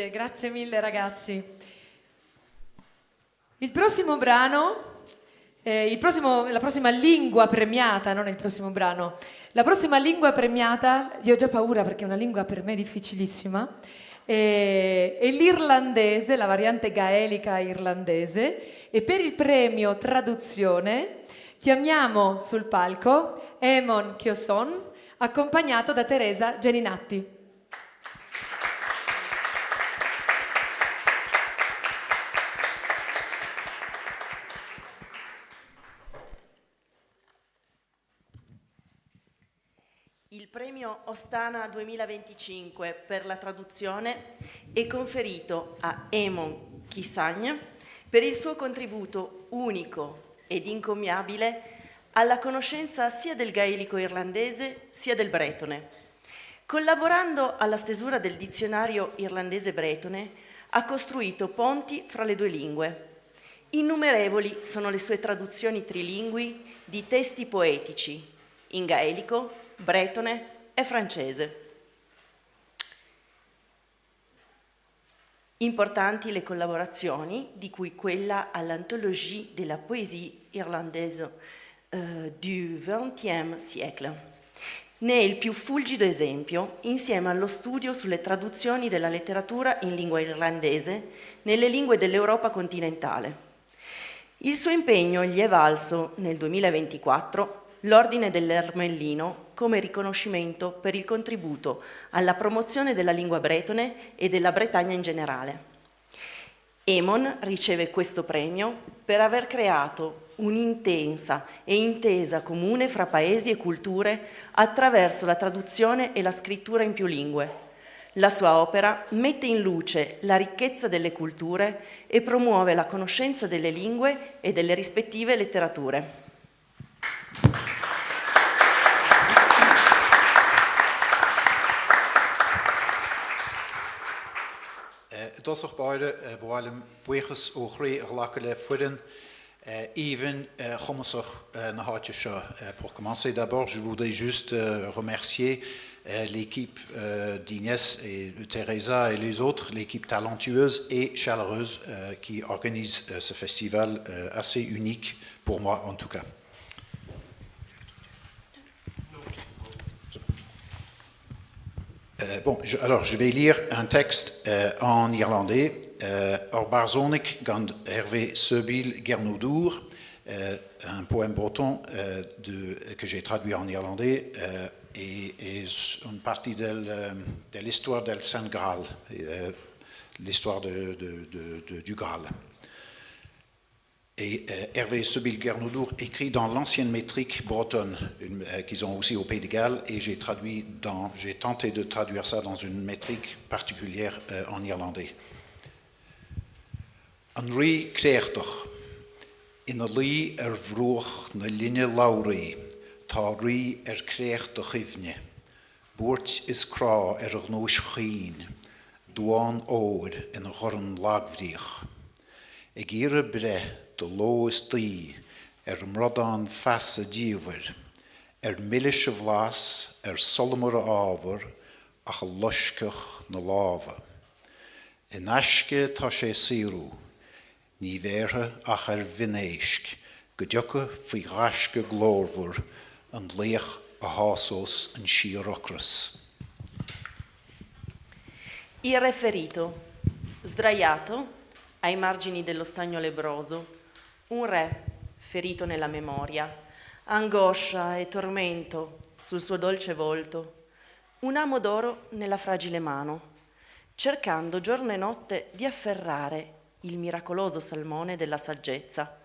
Grazie mille ragazzi. Il prossimo brano, la prossima lingua premiata, non il prossimo brano, la prossima lingua premiata, io ho già paura perché è una lingua per me difficilissima, è l'irlandese, la variante gaelica irlandese, e per il premio traduzione chiamiamo sul palco Eamon Kyoson, accompagnato da Teresa Geninatti. Il premio Ostana 2025 per la traduzione è conferito a Eamon Kyoson per il suo contributo unico ed incommiabile alla conoscenza sia del gaelico irlandese sia del bretone. Collaborando alla stesura del dizionario irlandese-bretone, ha costruito ponti fra le due lingue. Innumerevoli sono le sue traduzioni trilingui di testi poetici in gaelico, bretone e francese. Importanti le collaborazioni, di cui quella all'Anthologie de la poésie irlandaise du XXe siècle. Ne è il più fulgido esempio, insieme allo studio sulle traduzioni della letteratura in lingua irlandese nelle lingue dell'Europa continentale. Il suo impegno gli è valso, nel 2024, l'Ordine dell'Ermellino come riconoscimento per il contributo alla promozione della lingua bretone e della Bretagna in generale. Eamon riceve questo premio per aver creato un'intensa e intesa comune fra paesi e culture attraverso la traduzione e la scrittura in più lingue. La sua opera mette in luce la ricchezza delle culture e promuove la conoscenza delle lingue e delle rispettive letterature. Dos ook beide boalem buiges o gré lakele fudden even gommesig na hartje show. Pour commencer d'abord, je voudrais juste remercier l'équipe d'Inès et de Teresa et les autres, l'équipe talentueuse et chaleureuse qui organise ce festival assez unique pour moi en tout cas. Alors, je vais lire un texte en irlandais. Orbarzonik gand Hervé Sebil Gernoudour, un poème breton que j'ai traduit en irlandais et une partie de l'histoire del Saint Graal, l'histoire du Graal. Et Hervé Sebil Gernoudour écrit dans l'ancienne métrique bretonne qu'ils ont aussi au Pays de Galles, et j'ai tenté de traduire ça dans une métrique particulière en irlandais. An rí créachtoch, ina lí vroch na linne lauraí, tá rí créachtoch ifne, búirt is crá gnós chin, dúán óir ina chorn laghdíoch. Ag ire bre do lós tí mrodán fasa díomhar, millis a bhlas, solomar a ábhar, ach a luisceach na láva. In asce tá sé sírú, ní bhéirthe ach vinnéisc, go deocha faoi ghasce glórmhar an léach a hásós an siarocras. Irreferito, sdraiato ai margini dello stagno lebroso, un re ferito nella memoria, angoscia e tormento sul suo dolce volto, un amo d'oro nella fragile mano, cercando giorno e notte di afferrare il miracoloso salmone della saggezza,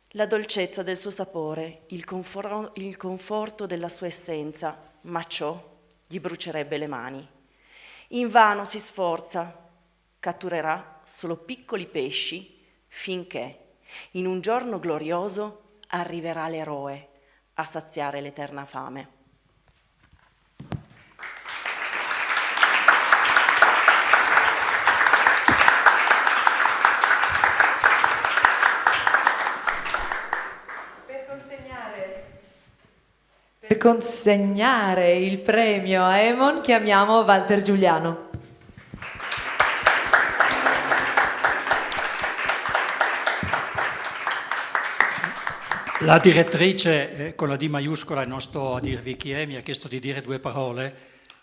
la dolcezza del suo sapore, il conforto della sua essenza, ma ciò gli brucerebbe le mani. Invano si sforza, catturerà solo piccoli pesci finché, in un giorno glorioso, arriverà l'eroe a saziare l'eterna fame. Per consegnare il premio a Eamon chiamiamo Walter Giuliano. La direttrice, con la D maiuscola, non sto a dirvi chi è, mi ha chiesto di dire 2 parole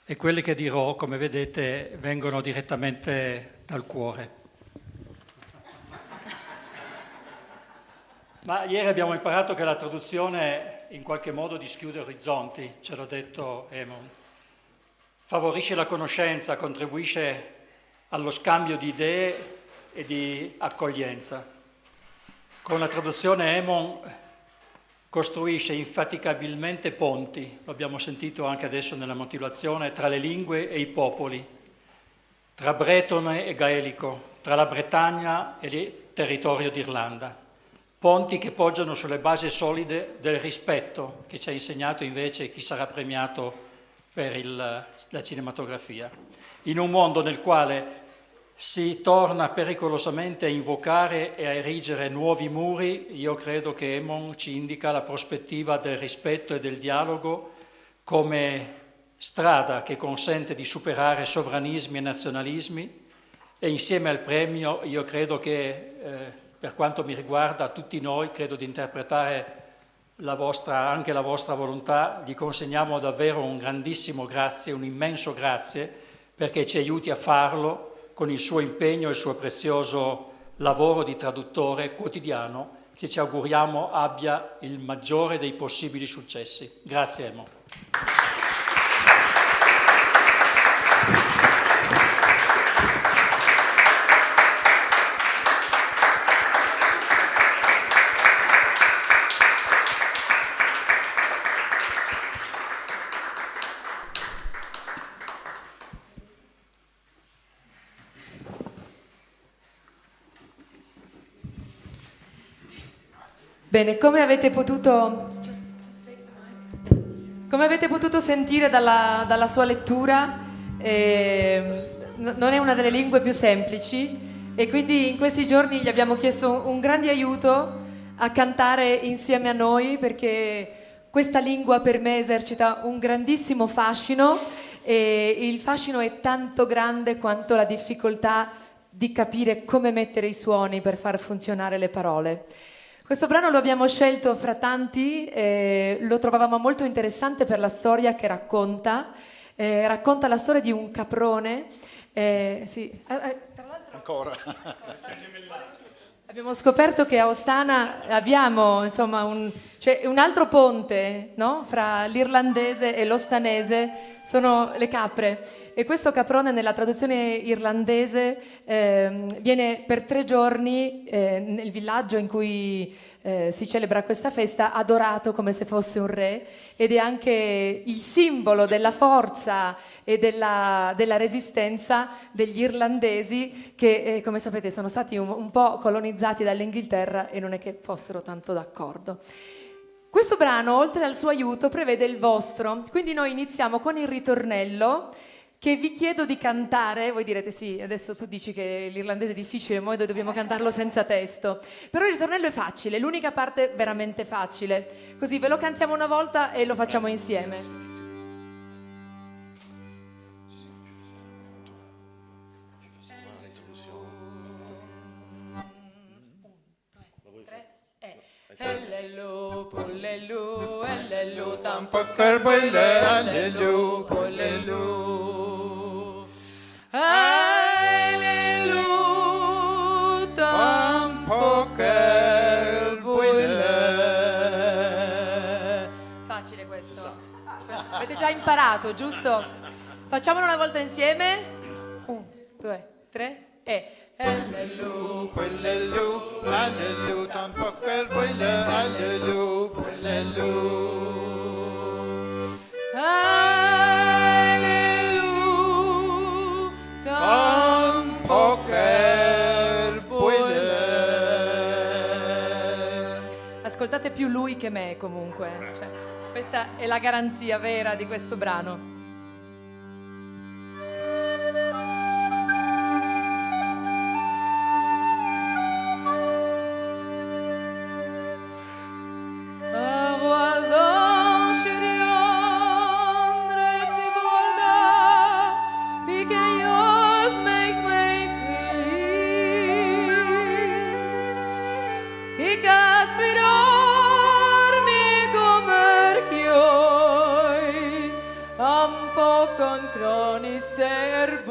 e quelle che dirò, come vedete, vengono direttamente dal cuore. Ma ieri abbiamo imparato che la traduzione in qualche modo dischiude orizzonti, ce l'ha detto Emon. Favorisce la conoscenza, contribuisce allo scambio di idee e di accoglienza. Con la traduzione Emon costruisce infaticabilmente ponti, lo abbiamo sentito anche adesso nella motivazione, tra le lingue e i popoli, tra bretone e gaelico, tra la Bretagna e il territorio d'Irlanda. Ponti che poggiano sulle basi solide del rispetto che ci ha insegnato invece chi sarà premiato per la cinematografia. In un mondo nel quale si torna pericolosamente a invocare e a erigere nuovi muri, io credo che Emon ci indica la prospettiva del rispetto e del dialogo come strada che consente di superare sovranismi e nazionalismi, e insieme al premio io credo che per quanto mi riguarda, a tutti noi, credo di interpretare anche la vostra volontà, gli consegniamo davvero un grandissimo grazie, un immenso grazie, perché ci aiuti a farlo con il suo impegno e il suo prezioso lavoro di traduttore quotidiano, che ci auguriamo abbia il maggiore dei possibili successi. Grazie Emo. Bene, come avete potuto sentire dalla sua lettura, non è una delle lingue più semplici e quindi in questi giorni gli abbiamo chiesto un grande aiuto a cantare insieme a noi, perché questa lingua per me esercita un grandissimo fascino e il fascino è tanto grande quanto la difficoltà di capire come mettere i suoni per far funzionare le parole. Questo brano lo abbiamo scelto fra tanti, lo trovavamo molto interessante per la storia che racconta la storia di un caprone. Sì. Tra l'altro, Ancora. abbiamo scoperto che a Ostana abbiamo insomma un altro ponte, no? Fra l'irlandese e l'ostanese, sono le capre. E questo caprone nella traduzione irlandese viene per 3 giorni nel villaggio in cui si celebra questa festa adorato come se fosse un re, ed è anche il simbolo della forza e della resistenza degli irlandesi che, come sapete, sono stati un po' colonizzati dall'Inghilterra e non è che fossero tanto d'accordo. Questo brano, oltre al suo aiuto, prevede il vostro, quindi noi iniziamo con il ritornello, che vi chiedo di cantare. Voi direte sì, adesso tu dici che l'irlandese è difficile, noi dobbiamo cantarlo senza testo. Però il ritornello è facile, l'unica parte veramente facile. Così ve lo cantiamo una volta e lo facciamo insieme. Allelu, pollelu, allelu, tampoco el buile, allelu, pollelu. Allelu, tampoco el buile. Facile questo. Avete già imparato, giusto? Facciamolo una volta insieme. 1, 2, 3 e... Allelu, pollelu, allelu, tampoco el buile, allelu, pollelu. Allelu, tampoco el buile. Ascoltate più lui che me comunque, cioè, questa è la garanzia vera di questo brano. He gasped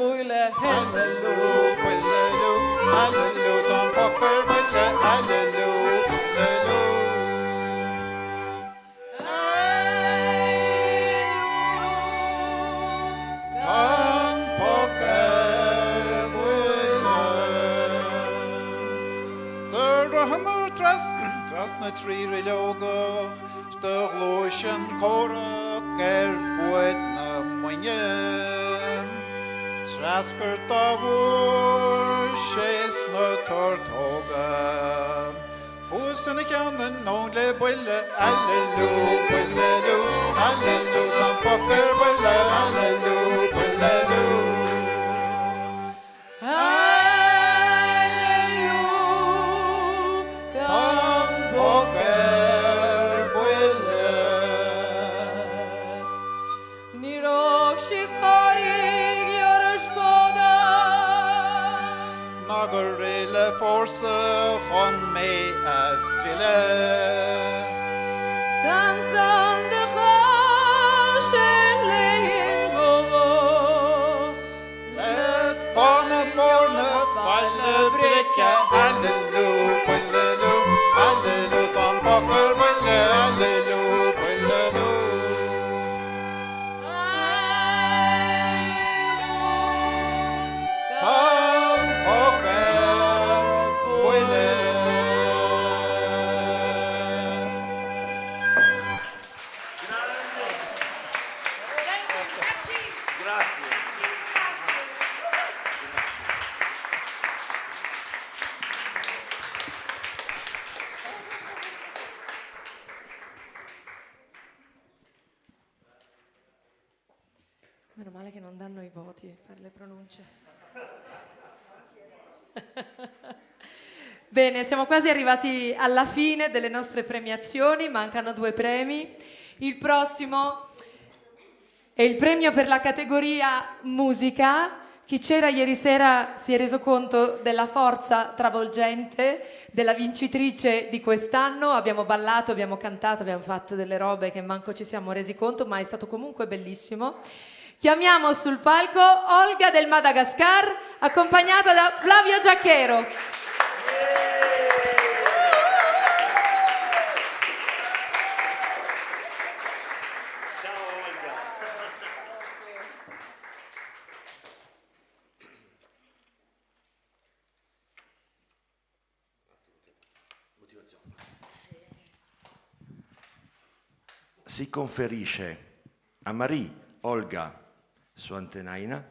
buille, Hallelu, buillelu, hallelu, tan pokker buille, hallelu, buillelu. Tan pokker buille. Der hammer tras na trí rilógach, stør lóisjen kórak fuet na moinje. Trasker tavur, sjes na tortoga. Fusten I kjannen, någle buille, hallelu, buillelu, hallelu, tan pokker buille, hallelu, buillelu. Tan pokker buille. Ni roshi karig yorshkoda. Nagarele forse chon me a ville. Sansan de khashen lehingovo. Fana morne falle brekke, hallelu, buillelu, hallelu, tan pokker buille, hallelu, buillelu. Tan pokker buille. Meno male che non danno I voti per le pronunce. Bene, siamo quasi arrivati alla fine delle nostre premiazioni, mancano 2 premi. Il prossimo è il premio per la categoria musica. Chi c'era ieri sera si è reso conto della forza travolgente della vincitrice di quest'anno. Abbiamo ballato, abbiamo cantato, abbiamo fatto delle robe che manco ci siamo resi conto, ma è stato comunque bellissimo. Chiamiamo sul palco Olga del Madagascar, accompagnata da Flavio Giacchero. Si conferisce a Marie Olga Suantenaina,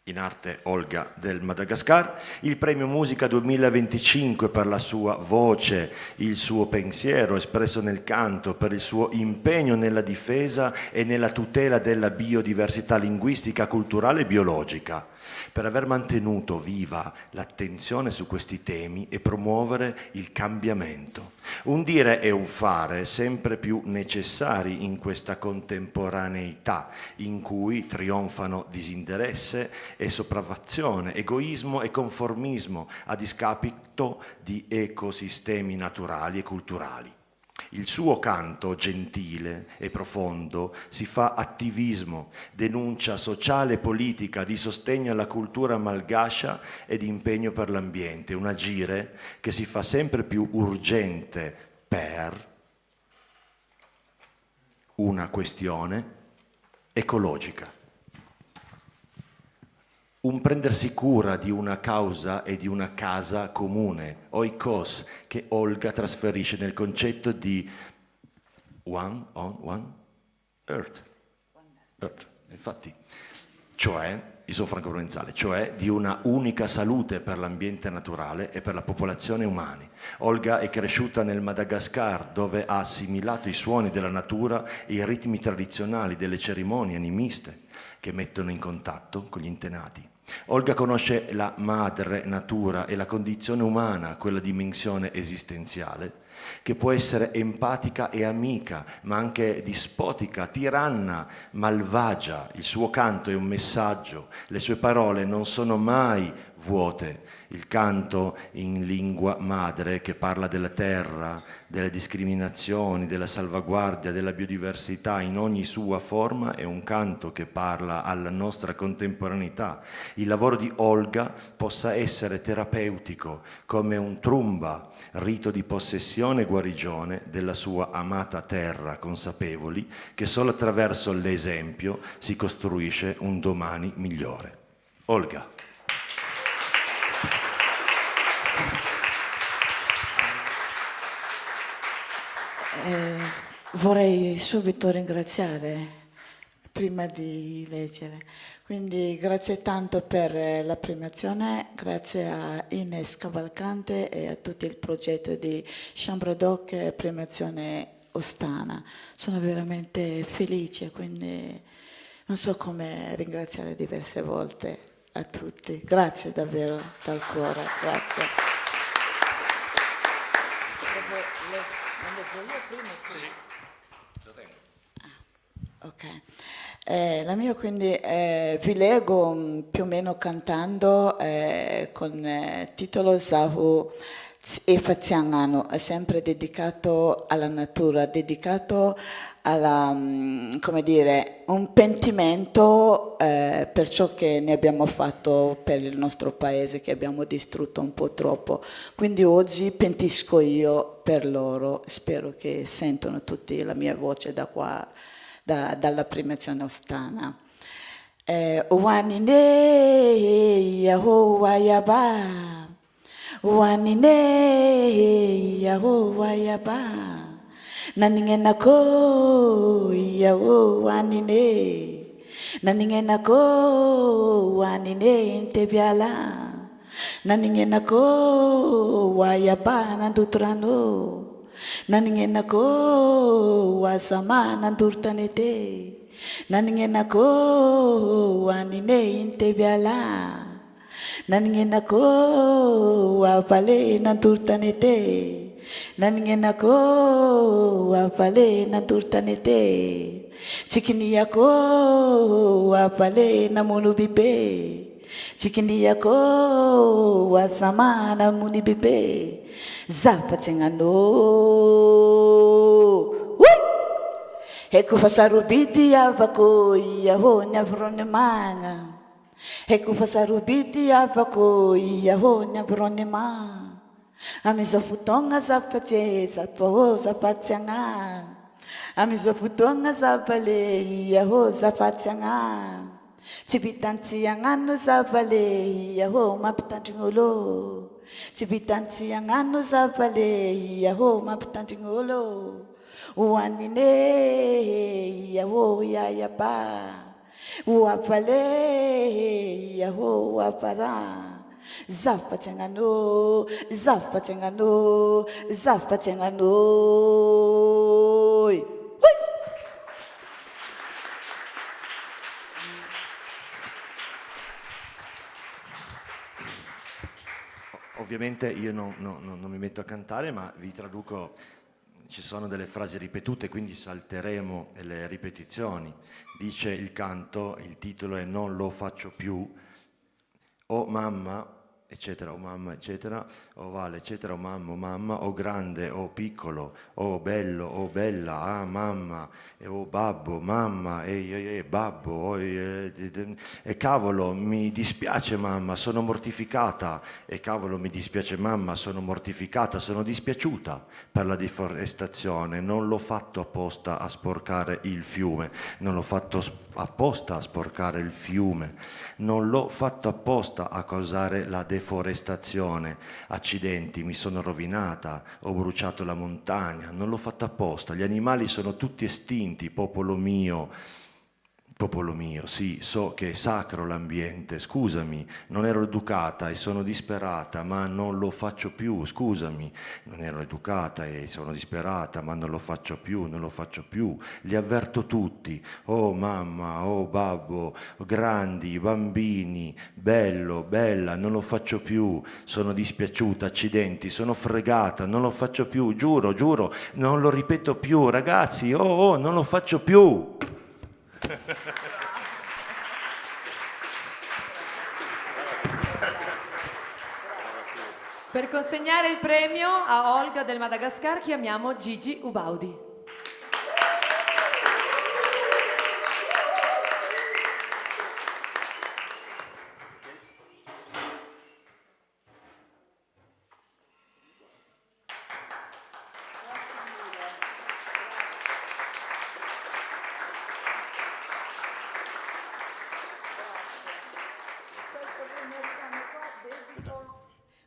in arte Olga del Madagascar, il premio Musica 2025 per la sua voce, il suo pensiero espresso nel canto, per il suo impegno nella difesa e nella tutela della biodiversità linguistica, culturale e biologica, per aver mantenuto viva l'attenzione su questi temi e promuovere il cambiamento. Un dire e un fare sempre più necessari in questa contemporaneità in cui trionfano disinteresse e sopraffazione, egoismo e conformismo a discapito di ecosistemi naturali e culturali. Il suo canto gentile e profondo si fa attivismo, denuncia sociale e politica di sostegno alla cultura malgascia e di impegno per l'ambiente, un agire che si fa sempre più urgente per una questione ecologica. Un prendersi cura di una causa e di una casa comune, oikos, che Olga trasferisce nel concetto di one on one earth. Infatti, cioè, il suo franco-provenzale, cioè di una unica salute per l'ambiente naturale e per la popolazione umana. Olga è cresciuta nel Madagascar, dove ha assimilato I suoni della natura e I ritmi tradizionali delle cerimonie animiste che mettono in contatto con gli antenati. Olga conosce la madre natura e la condizione umana, quella dimensione esistenziale, che può essere empatica e amica, ma anche dispotica, tiranna, malvagia. Il suo canto è un messaggio, le sue parole non sono mai vuote. Il canto in lingua madre che parla della terra, delle discriminazioni, della salvaguardia, della biodiversità in ogni sua forma è un canto che parla alla nostra contemporaneità. Il lavoro di Olga possa essere terapeutico come un trumba, rito di possessione e guarigione della sua amata terra, consapevoli che solo attraverso l'esempio si costruisce un domani migliore. Olga. Vorrei subito ringraziare prima di leggere, quindi grazie tanto per la premiazione, grazie a Ines Cavalcante e a tutto il progetto di Chambre d'Oc Premiazione Ostana. Sono veramente felice, quindi non so come ringraziare diverse volte a tutti. Grazie davvero dal cuore, grazie. Ok, la mia quindi vi leggo più o meno cantando con titolo Zahu e Faziangano, è sempre dedicato alla natura, dedicato alla, come dire, un pentimento per ciò che ne abbiamo fatto per il nostro paese, che abbiamo distrutto un po' troppo. Quindi oggi pentisco io per loro, spero che sentano tutti la mia voce da qua, dalla premiazione Ostana. Wanine Yahowa Yaba, Wanine Yahowa Yaba, Naningena ko Yaho Wanine, Naningena ko Wanine Intebiala, Naningena ko Wayaba Nandutrano, Naningena ko wasama nandurtanete, Naningena ko wanine intebiala, Naningena ko wapale nandurtanete, Naningena ko wapale nandurtanete, Chikinia ko wapale namunubibe, Chikinia ko wasama namunibibe, Zapacengano. Heku fasarubiti abako yaho nyavrone manga. Heku fasarubiti abako yaho nyavrone ma. Amizo futonga zapache zapo zapacanga. Amizo futonga zapale yaho zapacanga. Cibitanci yang anu zapale yaho mapitantingolo. Cibitanci yang anu zapale yaho mapitantingolo. Wanine yaho yayaba, wapale yaho wapara, zapacengano, zapacengano, zapacengano. Ovviamente io non mi metto a cantare, ma vi traduco. Ci sono delle frasi ripetute, quindi salteremo le ripetizioni. Dice il canto, il titolo è Non lo faccio più, o mamma, eccetera, o mamma, eccetera, o vale, eccetera, o mamma, o grande, o piccolo, o bello, o bella, ah mamma, o babbo, mamma, e babbo, e cavolo, mi dispiace mamma, sono mortificata, e cavolo, mi dispiace mamma, sono mortificata, sono dispiaciuta per la deforestazione, non l'ho fatto apposta a sporcare il fiume, non l'ho fatto apposta a sporcare il fiume, non l'ho fatto apposta a causare la deforestazione, accidenti, mi sono rovinata, ho bruciato la montagna, non l'ho fatto apposta, gli animali sono tutti estinti, popolo mio, sì, so che è sacro l'ambiente, scusami, non ero educata e sono disperata, ma non lo faccio più, scusami, non ero educata e sono disperata, ma non lo faccio più, non lo faccio più, li avverto tutti, oh mamma, oh babbo, grandi, bambini, bello, bella, non lo faccio più, sono dispiaciuta, accidenti, sono fregata, non lo faccio più, giuro, giuro, non lo ripeto più, ragazzi, oh, non lo faccio più. Per consegnare il premio a Olga del Madagascar chiamiamo Gigi Ubaudi.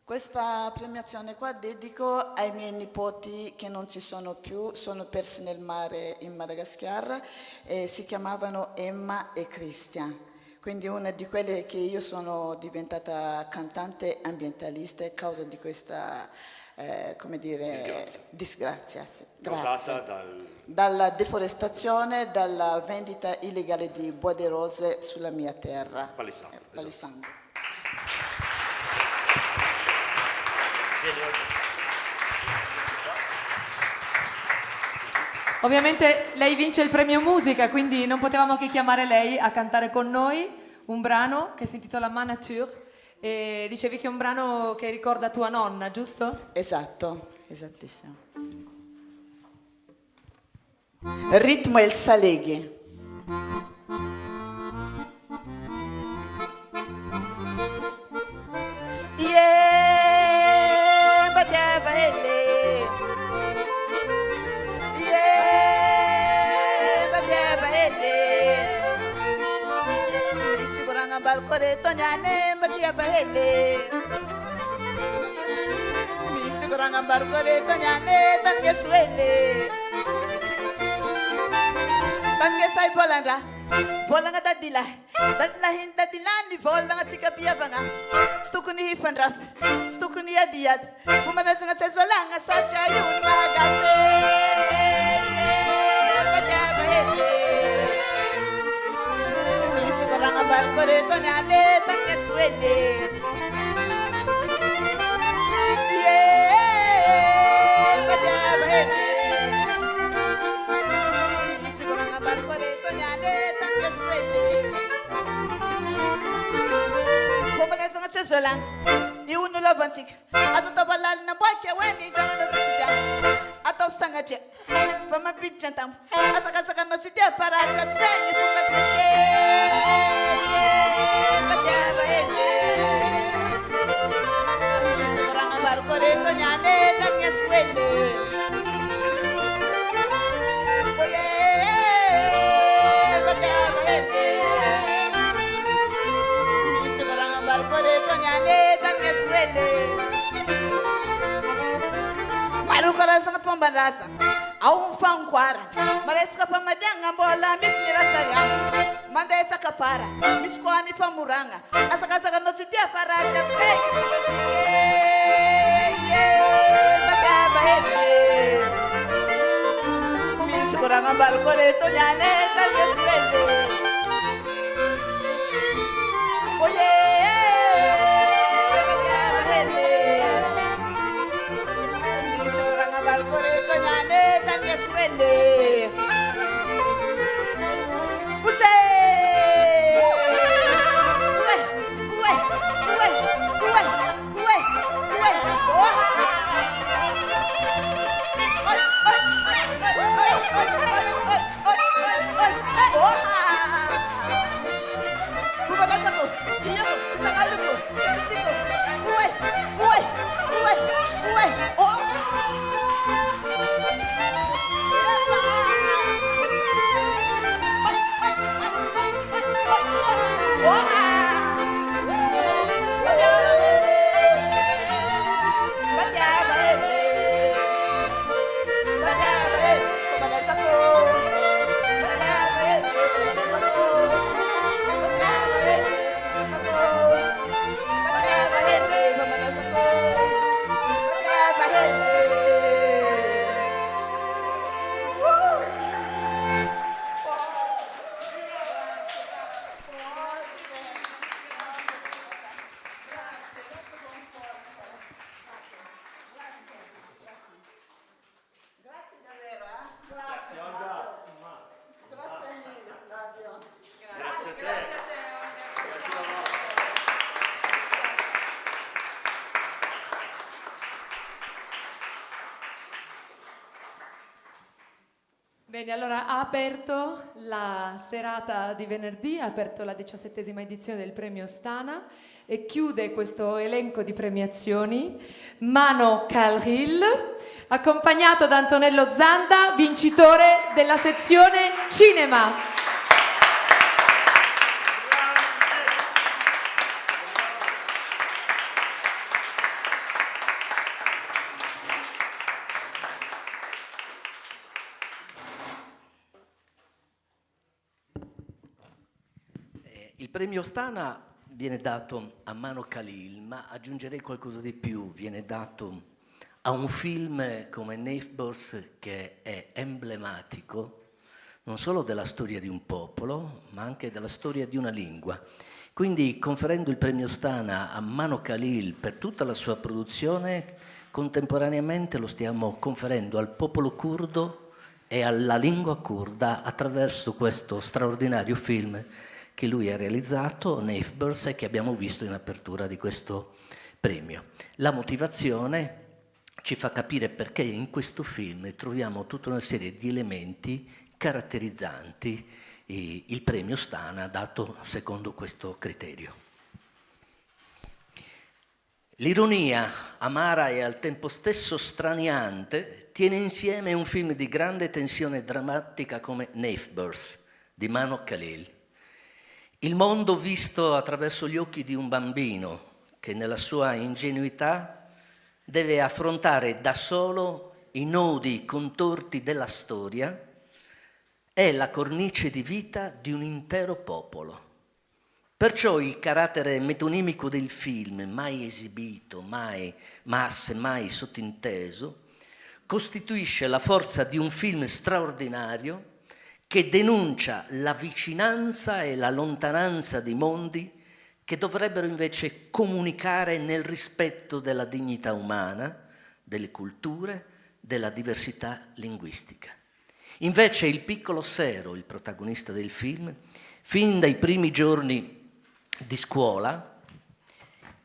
Questa premiazione qua dedico ai miei nipoti che non ci sono più, sono persi nel mare in Madagascar, e si chiamavano Emma e Christian. Quindi una di quelle che io sono diventata cantante ambientalista a causa di questa, come dire, disgrazia. Sì. Causata Dalla deforestazione, dalla vendita illegale di bois de rose sulla mia terra. Palisando. Ovviamente lei vince il premio musica, quindi non potevamo che chiamare lei a cantare con noi un brano che si intitola Ma Nature. E dicevi che è un brano che ricorda tua nonna, giusto? Esatto, esattissimo. Il ritmo è il saleghi. Balcone tonyane matia bahele mi siguranga balcone tonyane tange suele tange sai bolanga dadila hinda dilandi bolanga tikapia banga stukuni hifandra stukuni adiat kumana zanga sesolanga sacha yun mahagafe matia bahele Ranga barkore to nyane tange suele bajabe isi ranga barkore to nyane tange suele komane sanga sesolan di unu lovansik asato balal na bakya wendi tanga no sitia atop sangache fama bichantam asaka no sitia para tsengi fumatike Corretto nyane tanya suele oye batabele ni sekarang bar corretto nyane tanya suele maru coração pambarasa au fanquara maresca pamadanga bola mismira saria manda essa capara misquani pamuranga asa casa no sitia para sempre kurang ambar koreto nyane tange suele oye batabele ni kurang ambar koreto nyane tange suele uche Bene, allora ha aperto la serata di venerdì, ha aperto la 17ª edizione del Premio Ostana e chiude questo elenco di premiazioni Mano Khalil, accompagnato da Antonello Zanda, vincitore della sezione Cinema. Il premio Ostana viene dato a Mano Khalil, ma aggiungerei qualcosa di più, viene dato a un film come Neighbours che è emblematico non solo della storia di un popolo, ma anche della storia di una lingua. Quindi, conferendo il premio Ostana a Mano Khalil per tutta la sua produzione, contemporaneamente lo stiamo conferendo al popolo curdo e alla lingua curda attraverso questo straordinario film che lui ha realizzato, Neighbours, e che abbiamo visto in apertura di questo premio. La motivazione ci fa capire perché in questo film troviamo tutta una serie di elementi caratterizzanti il premio Ostana dato secondo questo criterio. L'ironia, amara e al tempo stesso straniante, tiene insieme un film di grande tensione drammatica come Neighbours di Mano Khalil. Il mondo visto attraverso gli occhi di un bambino che nella sua ingenuità deve affrontare da solo i nodi contorti della storia è la cornice di vita di un intero popolo. Perciò il carattere metonimico del film, mai esibito, ma semmai sottinteso, costituisce la forza di un film straordinario che denuncia la vicinanza e la lontananza di mondi che dovrebbero invece comunicare nel rispetto della dignità umana, delle culture, della diversità linguistica. Invece il piccolo Sero, il protagonista del film, fin dai primi giorni di scuola,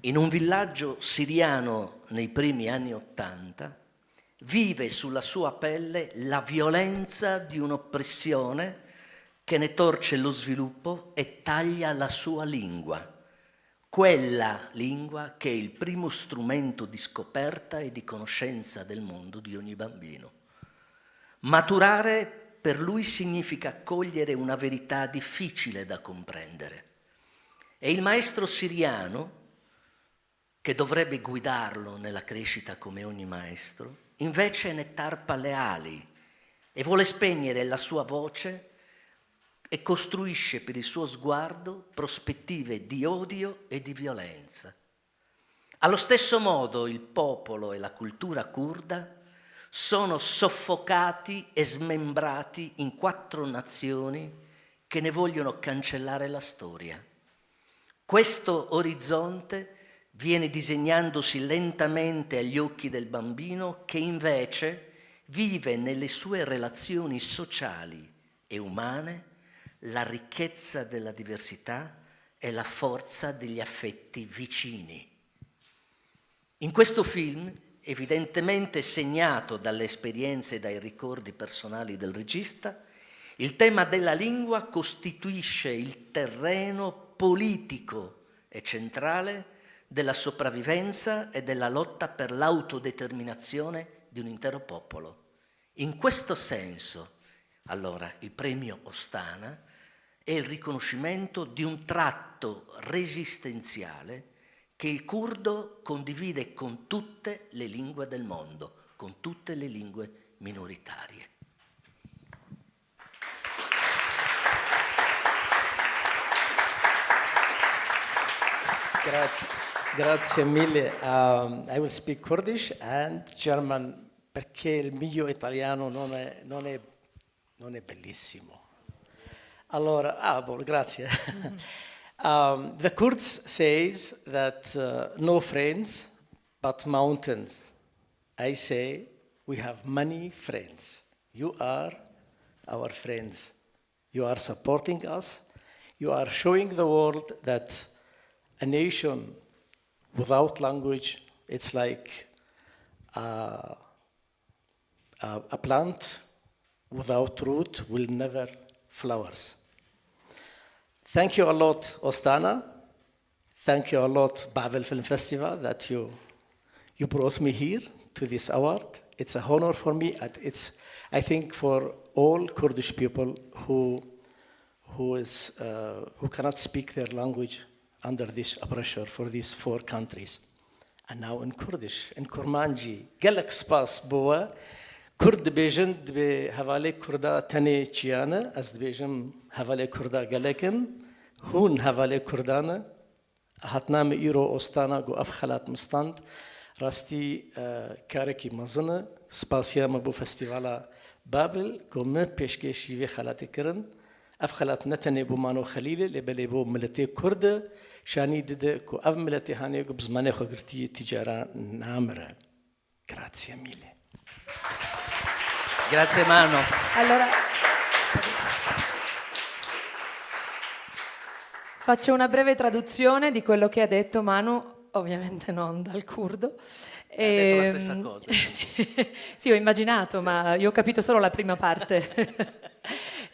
in un villaggio siriano nei primi anni '80, vive sulla sua pelle la violenza di un'oppressione che ne torce lo sviluppo e taglia la sua lingua, quella lingua che è il primo strumento di scoperta e di conoscenza del mondo di ogni bambino. Maturare per lui significa cogliere una verità difficile da comprendere. E il maestro siriano, che dovrebbe guidarlo nella crescita come ogni maestro, invece ne tarpa le ali e vuole spegnere la sua voce e costruisce per il suo sguardo prospettive di odio e di violenza. Allo stesso modo il popolo e la cultura curda sono soffocati e smembrati in 4 nazioni che ne vogliono cancellare la storia. Questo orizzonte viene disegnandosi lentamente agli occhi del bambino che invece vive nelle sue relazioni sociali e umane la ricchezza della diversità e la forza degli affetti vicini. In questo film, evidentemente segnato dalle esperienze e dai ricordi personali del regista, il tema della lingua costituisce il terreno politico e centrale della sopravvivenza e della lotta per l'autodeterminazione di un intero popolo. In questo senso, allora, il premio Ostana è il riconoscimento di un tratto resistenziale che il curdo condivide con tutte le lingue del mondo, con tutte le lingue minoritarie. Grazie mille. I will speak Kurdish and German perché il mio italiano non è bellissimo. Allora, grazie. The Kurds says that no friends but mountains. I say we have many friends. You are our friends. You are supporting us. You are showing the world that a nation without language, it's like a plant without root will never flowers. Thank you a lot, Ostana. Thank you a lot, Babel Film Festival, that you brought me here to this award. It's a honor for me, and it's, I think, for all Kurdish people who cannot speak their language under this pressure for these 4 countries. And now in Kurdish, in Kurmanji, Galak Spas Boa, Kurd Bejan be Havale Kurda Tane Chiana, as the Bejam Havale Kurda Galakin, Hun Havale Kurdana, Hatnam Iro Ostana go Afkhalat Mustand, Rasti Kareki Mazana, Spasia Mabu Festivala Babel, go Me Peshkeshi Ve Khalatikiran, Afkhalat Netane Bumano Khalil, Lebelebo Milite Kurda, Shani Dide, Ko Av Milite Hane, Gubzmane Khogirti Tijara Namra. Grazie mille. Grazie Mano. Allora, faccio una breve traduzione di quello che ha detto Manu, ovviamente non dal curdo. Ha detto la stessa cosa. Sì, ho immaginato, ma io ho capito solo la prima parte.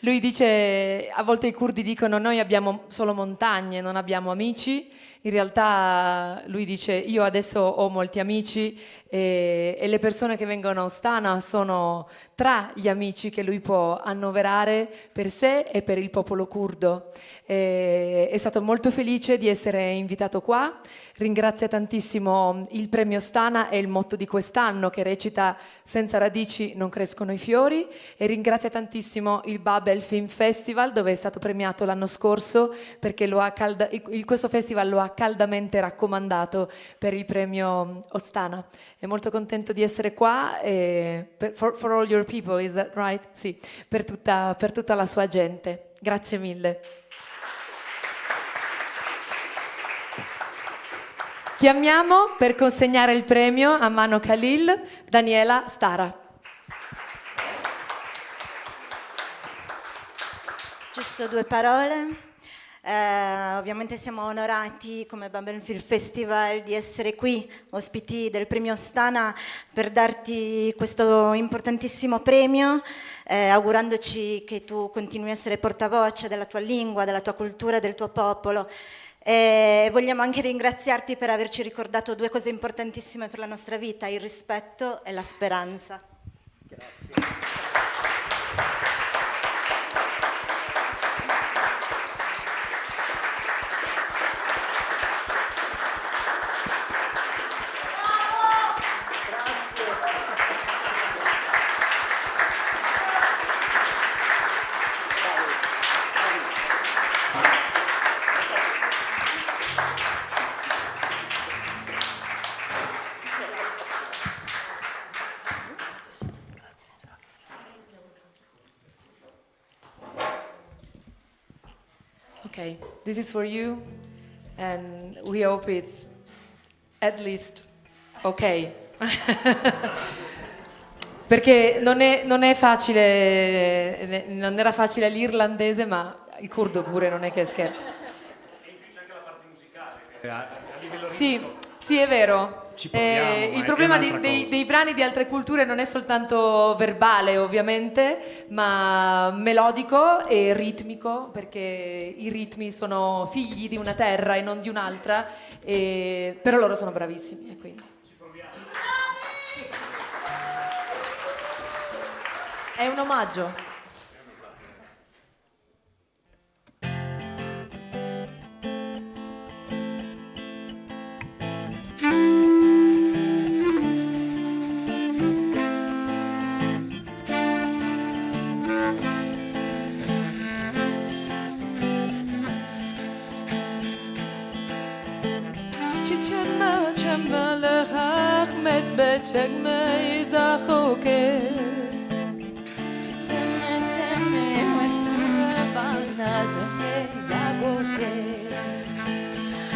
Lui dice, a volte i curdi dicono noi abbiamo solo montagne, non abbiamo amici. In realtà lui dice io adesso ho molti amici e le persone che vengono a Ostana sono tra gli amici che lui può annoverare per sé e per il popolo curdo. È stato molto felice di essere invitato qua, ringrazia tantissimo il premio Ostana e il motto di quest'anno che recita senza radici non crescono i fiori, e ringrazia tantissimo il Babel Film Festival dove è stato premiato l'anno scorso perché questo festival lo ha caldamente raccomandato per il premio Ostana. È molto contento di essere qua for all your people, is that right? Sì, per tutta la sua gente. Grazie mille. Chiamiamo per consegnare il premio a Mano Khalil Daniela Stara. Giusto 2 parole. Ovviamente siamo onorati come Babel Film Festival di essere qui, ospiti del premio Ostana, per darti questo importantissimo premio, augurandoci che tu continui a essere portavoce della tua lingua, della tua cultura, del tuo popolo. Vogliamo anche ringraziarti per averci ricordato 2 cose importantissime per la nostra vita, il rispetto e la speranza. Grazie. Okay, this is for you, and we hope it's at least okay. Perché non è facile, non era facile l'irlandese, ma il curdo pure non è che scherzo. Sì, è vero. Il problema dei brani di altre culture non è soltanto verbale, ovviamente, ma melodico e ritmico, perché i ritmi sono figli di una terra e non di un'altra, però loro sono bravissimi e quindi. È un omaggio.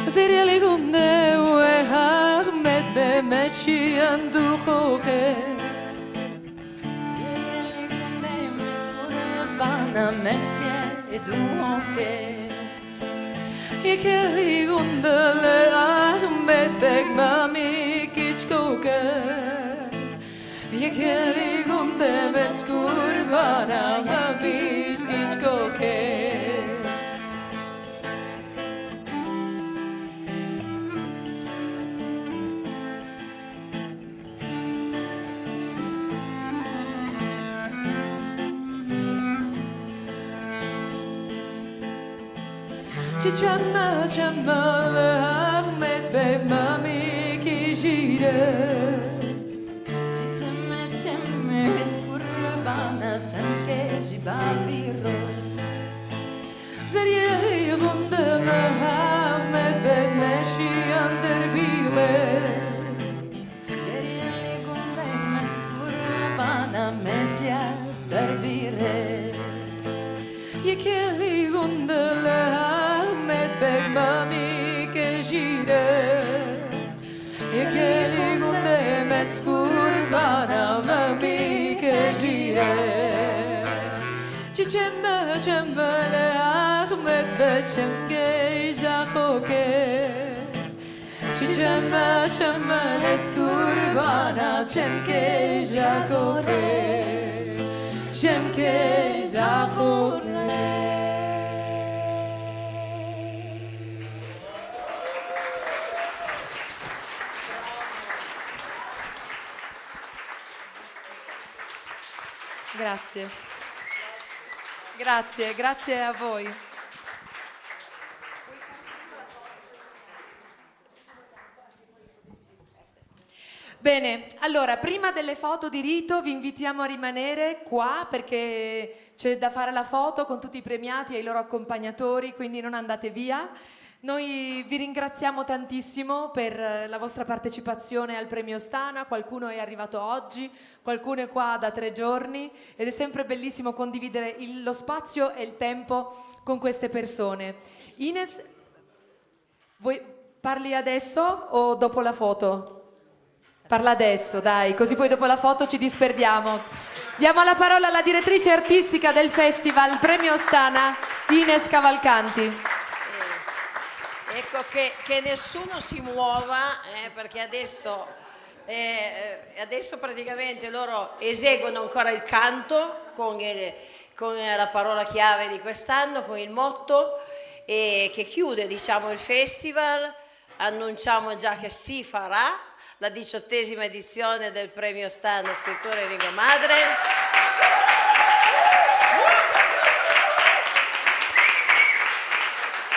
Ziriali gunde we Ahmed be mechi andu khoke Ziriali gunde mesura bana meche du hoke Yekeli gunde le Ahmed be mami kichkoke Yekeli gunde gunde me skurbana habić kichkoke. Çiçemme çemmele Ahmet Bey mami kişire. Çiçemme çemme skurbana şenke jibabiro. Zeriye gundeme Ahmet Bey meşiyan derbile. Zeriye gundeme skurbana meşiyan servire. Yekeli gundele Beg mami che gira e che li gunde me skurbana mami che gira çiçemme çemmele Ahmet beçem geja koke çiçemme çemmele skurbana çem geja koke çem geja koke. Grazie. Grazie, grazie a voi. Bene, allora, prima delle foto di rito vi invitiamo a rimanere qua perché c'è da fare la foto con tutti i premiati e i loro accompagnatori, quindi non andate via. Noi vi ringraziamo tantissimo per la vostra partecipazione al Premio Ostana, qualcuno è arrivato oggi, qualcuno è qua da 3 giorni ed è sempre bellissimo condividere lo spazio e il tempo con queste persone. Ines, vuoi parli adesso o dopo la foto? Parla adesso, dai, così poi dopo la foto ci disperdiamo. Diamo la parola alla direttrice artistica del festival Premio Ostana, Ines Cavalcanti. Ecco che nessuno si muova perché adesso praticamente loro eseguono ancora il canto con la parola chiave di quest'anno, con il motto che chiude diciamo, il festival. Annunciamo già che si farà la 18ª edizione del Premio Ostana Scrittura in Lingua Madre.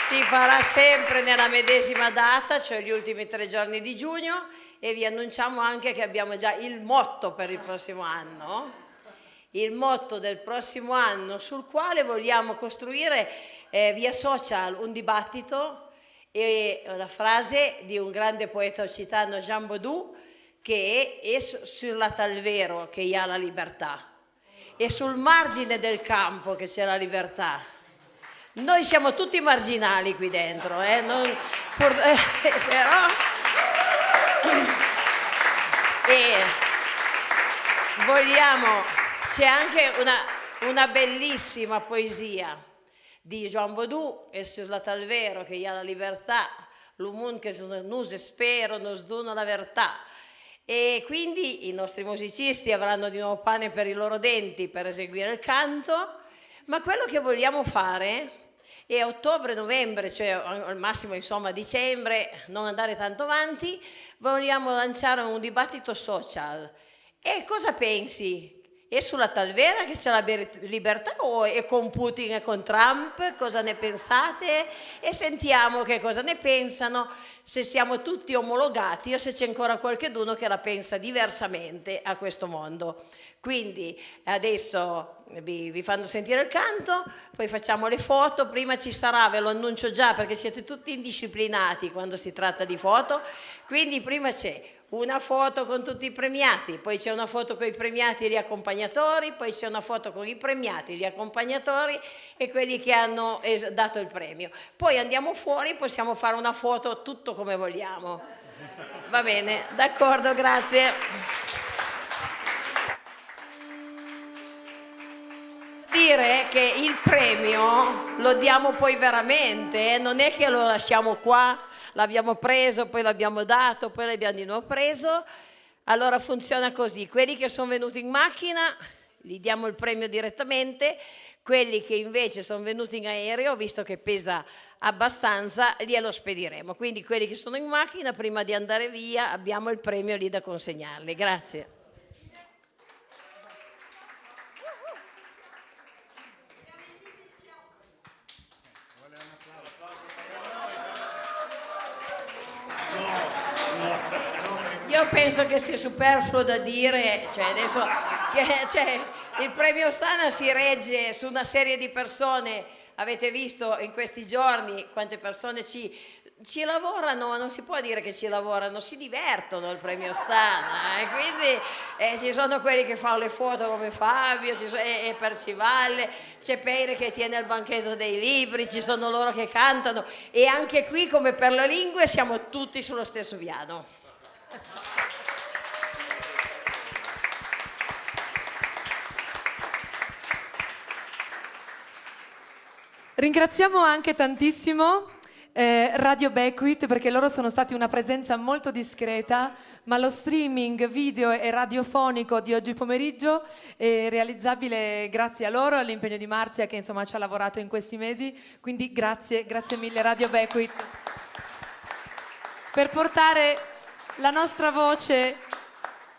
Si farà sempre nella medesima data, cioè gli ultimi 3 giorni di giugno, e vi annunciamo anche che abbiamo già il motto per il prossimo anno, il motto del prossimo anno sul quale vogliamo costruire via social un dibattito e una frase di un grande poeta occitano, Jean Baudou, che è sulla Talvero che ha la libertà, e sul margine del campo che c'è la libertà. Noi siamo tutti marginali qui dentro, però vogliamo, c'è anche una bellissima poesia di Jean Baudou e sulla Talvero che ha la libertà, l'umun che nos espero, nos dono la verità. E quindi i nostri musicisti avranno di nuovo pane per i loro denti per eseguire il canto, ma quello che vogliamo fare è ottobre-novembre, cioè al massimo insomma dicembre, non andare tanto avanti, vogliamo lanciare un dibattito social. E cosa pensi? È sulla Talvera che c'è la libertà o è con Putin e con Trump? Cosa ne pensate? E sentiamo che cosa ne pensano, se siamo tutti omologati o se c'è ancora qualcuno che la pensa diversamente a questo mondo. Quindi adesso vi fanno sentire il canto, poi facciamo le foto, prima ci sarà, ve lo annuncio già perché siete tutti indisciplinati quando si tratta di foto, quindi prima c'è una foto con tutti i premiati, poi c'è una foto con i premiati e gli accompagnatori, poi c'è una foto con i premiati, gli accompagnatori e quelli che hanno dato il premio. Poi andiamo fuori, possiamo fare una foto tutto come vogliamo. Va bene, d'accordo, grazie. Dire che il premio lo diamo poi veramente, non è che lo lasciamo qua, l'abbiamo preso, poi l'abbiamo dato, poi l'abbiamo di nuovo preso, Allora funziona così, quelli che sono venuti in macchina gli diamo il premio direttamente, quelli che invece sono venuti in aereo, visto che pesa abbastanza, glielo spediremo. Quindi quelli che sono in macchina, prima di andare via, abbiamo il premio lì da consegnarli. Grazie. Io penso che sia superfluo da dire, adesso il premio Ostana si regge su una serie di persone, avete visto in questi giorni quante persone ci lavorano, non si può dire che ci lavorano, si divertono al premio Ostana, quindi ci sono quelli che fanno le foto come Fabio, e Percivalle, c'è Peire che tiene il banchetto dei libri, ci sono loro che cantano e anche qui come per le lingue siamo tutti sullo stesso piano. Ringraziamo anche tantissimo Radio Beckwith perché loro sono stati una presenza molto discreta, ma lo streaming video e radiofonico di oggi pomeriggio è realizzabile grazie a loro, all'impegno di Marzia che insomma ci ha lavorato in questi mesi, quindi grazie mille Radio Beckwith per portare la nostra voce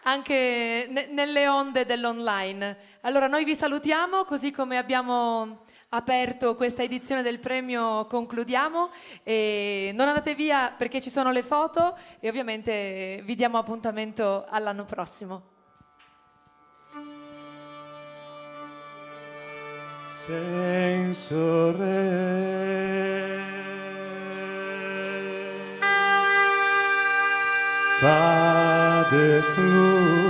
anche nelle onde dell'online. Allora noi vi salutiamo, così come abbiamo aperto questa edizione del premio concludiamo e non andate via perché ci sono le foto e ovviamente vi diamo appuntamento all'anno prossimo. Senso re Vade flu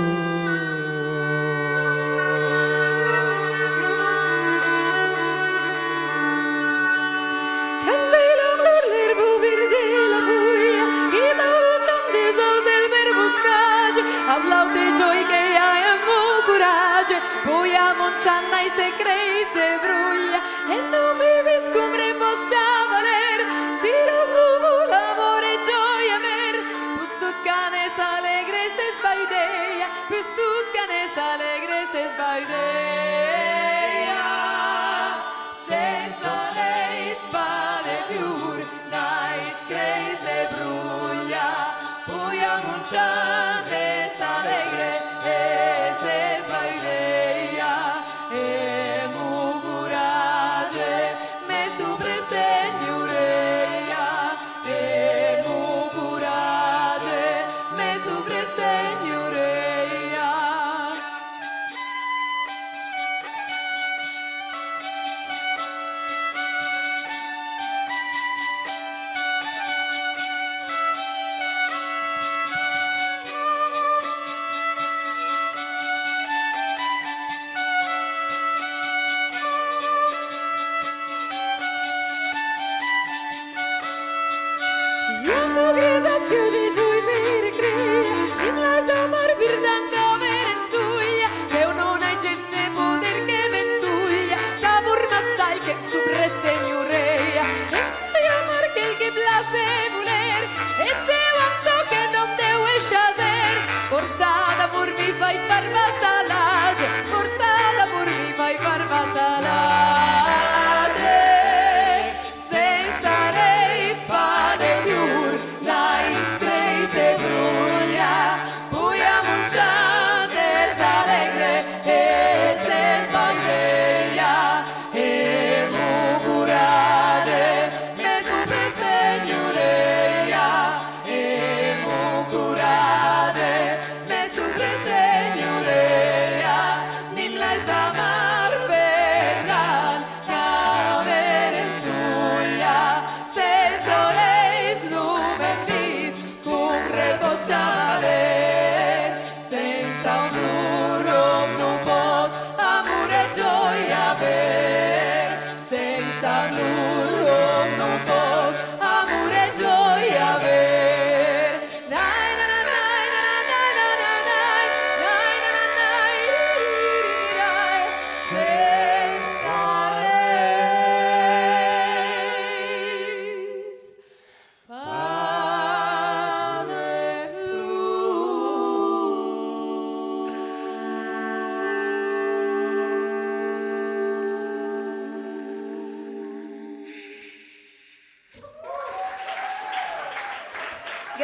Hablau de joy que hay en mu courage, voy a monchana y se cree y se brulla, e non mi viscumremos ya valer, si los nubu l'amor e gioia ver, pues tut canes alegres es baideia, pues tut canes alegres es baideia, senza lei spare fiur, nais crei se brulla, voy a monchana alegre e se sbaileia e mu courage me supre segnureia e mu courage me supre segnureia.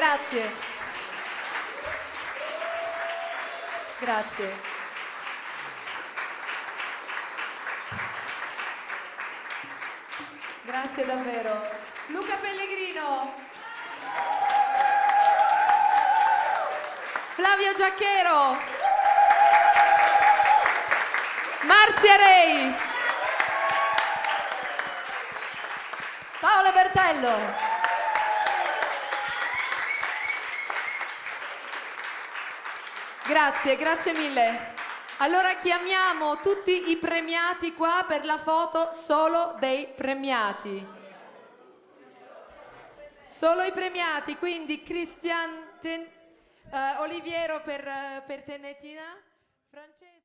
Grazie. Grazie. Grazie davvero. Luca Pellegrino. Flavio Giacchero. Marzia Rei. Paola Bertello. Grazie, grazie mille. Allora chiamiamo tutti i premiati qua per la foto solo dei premiati. Solo i premiati, quindi Cristian Oliviero per Tenetina, Francesco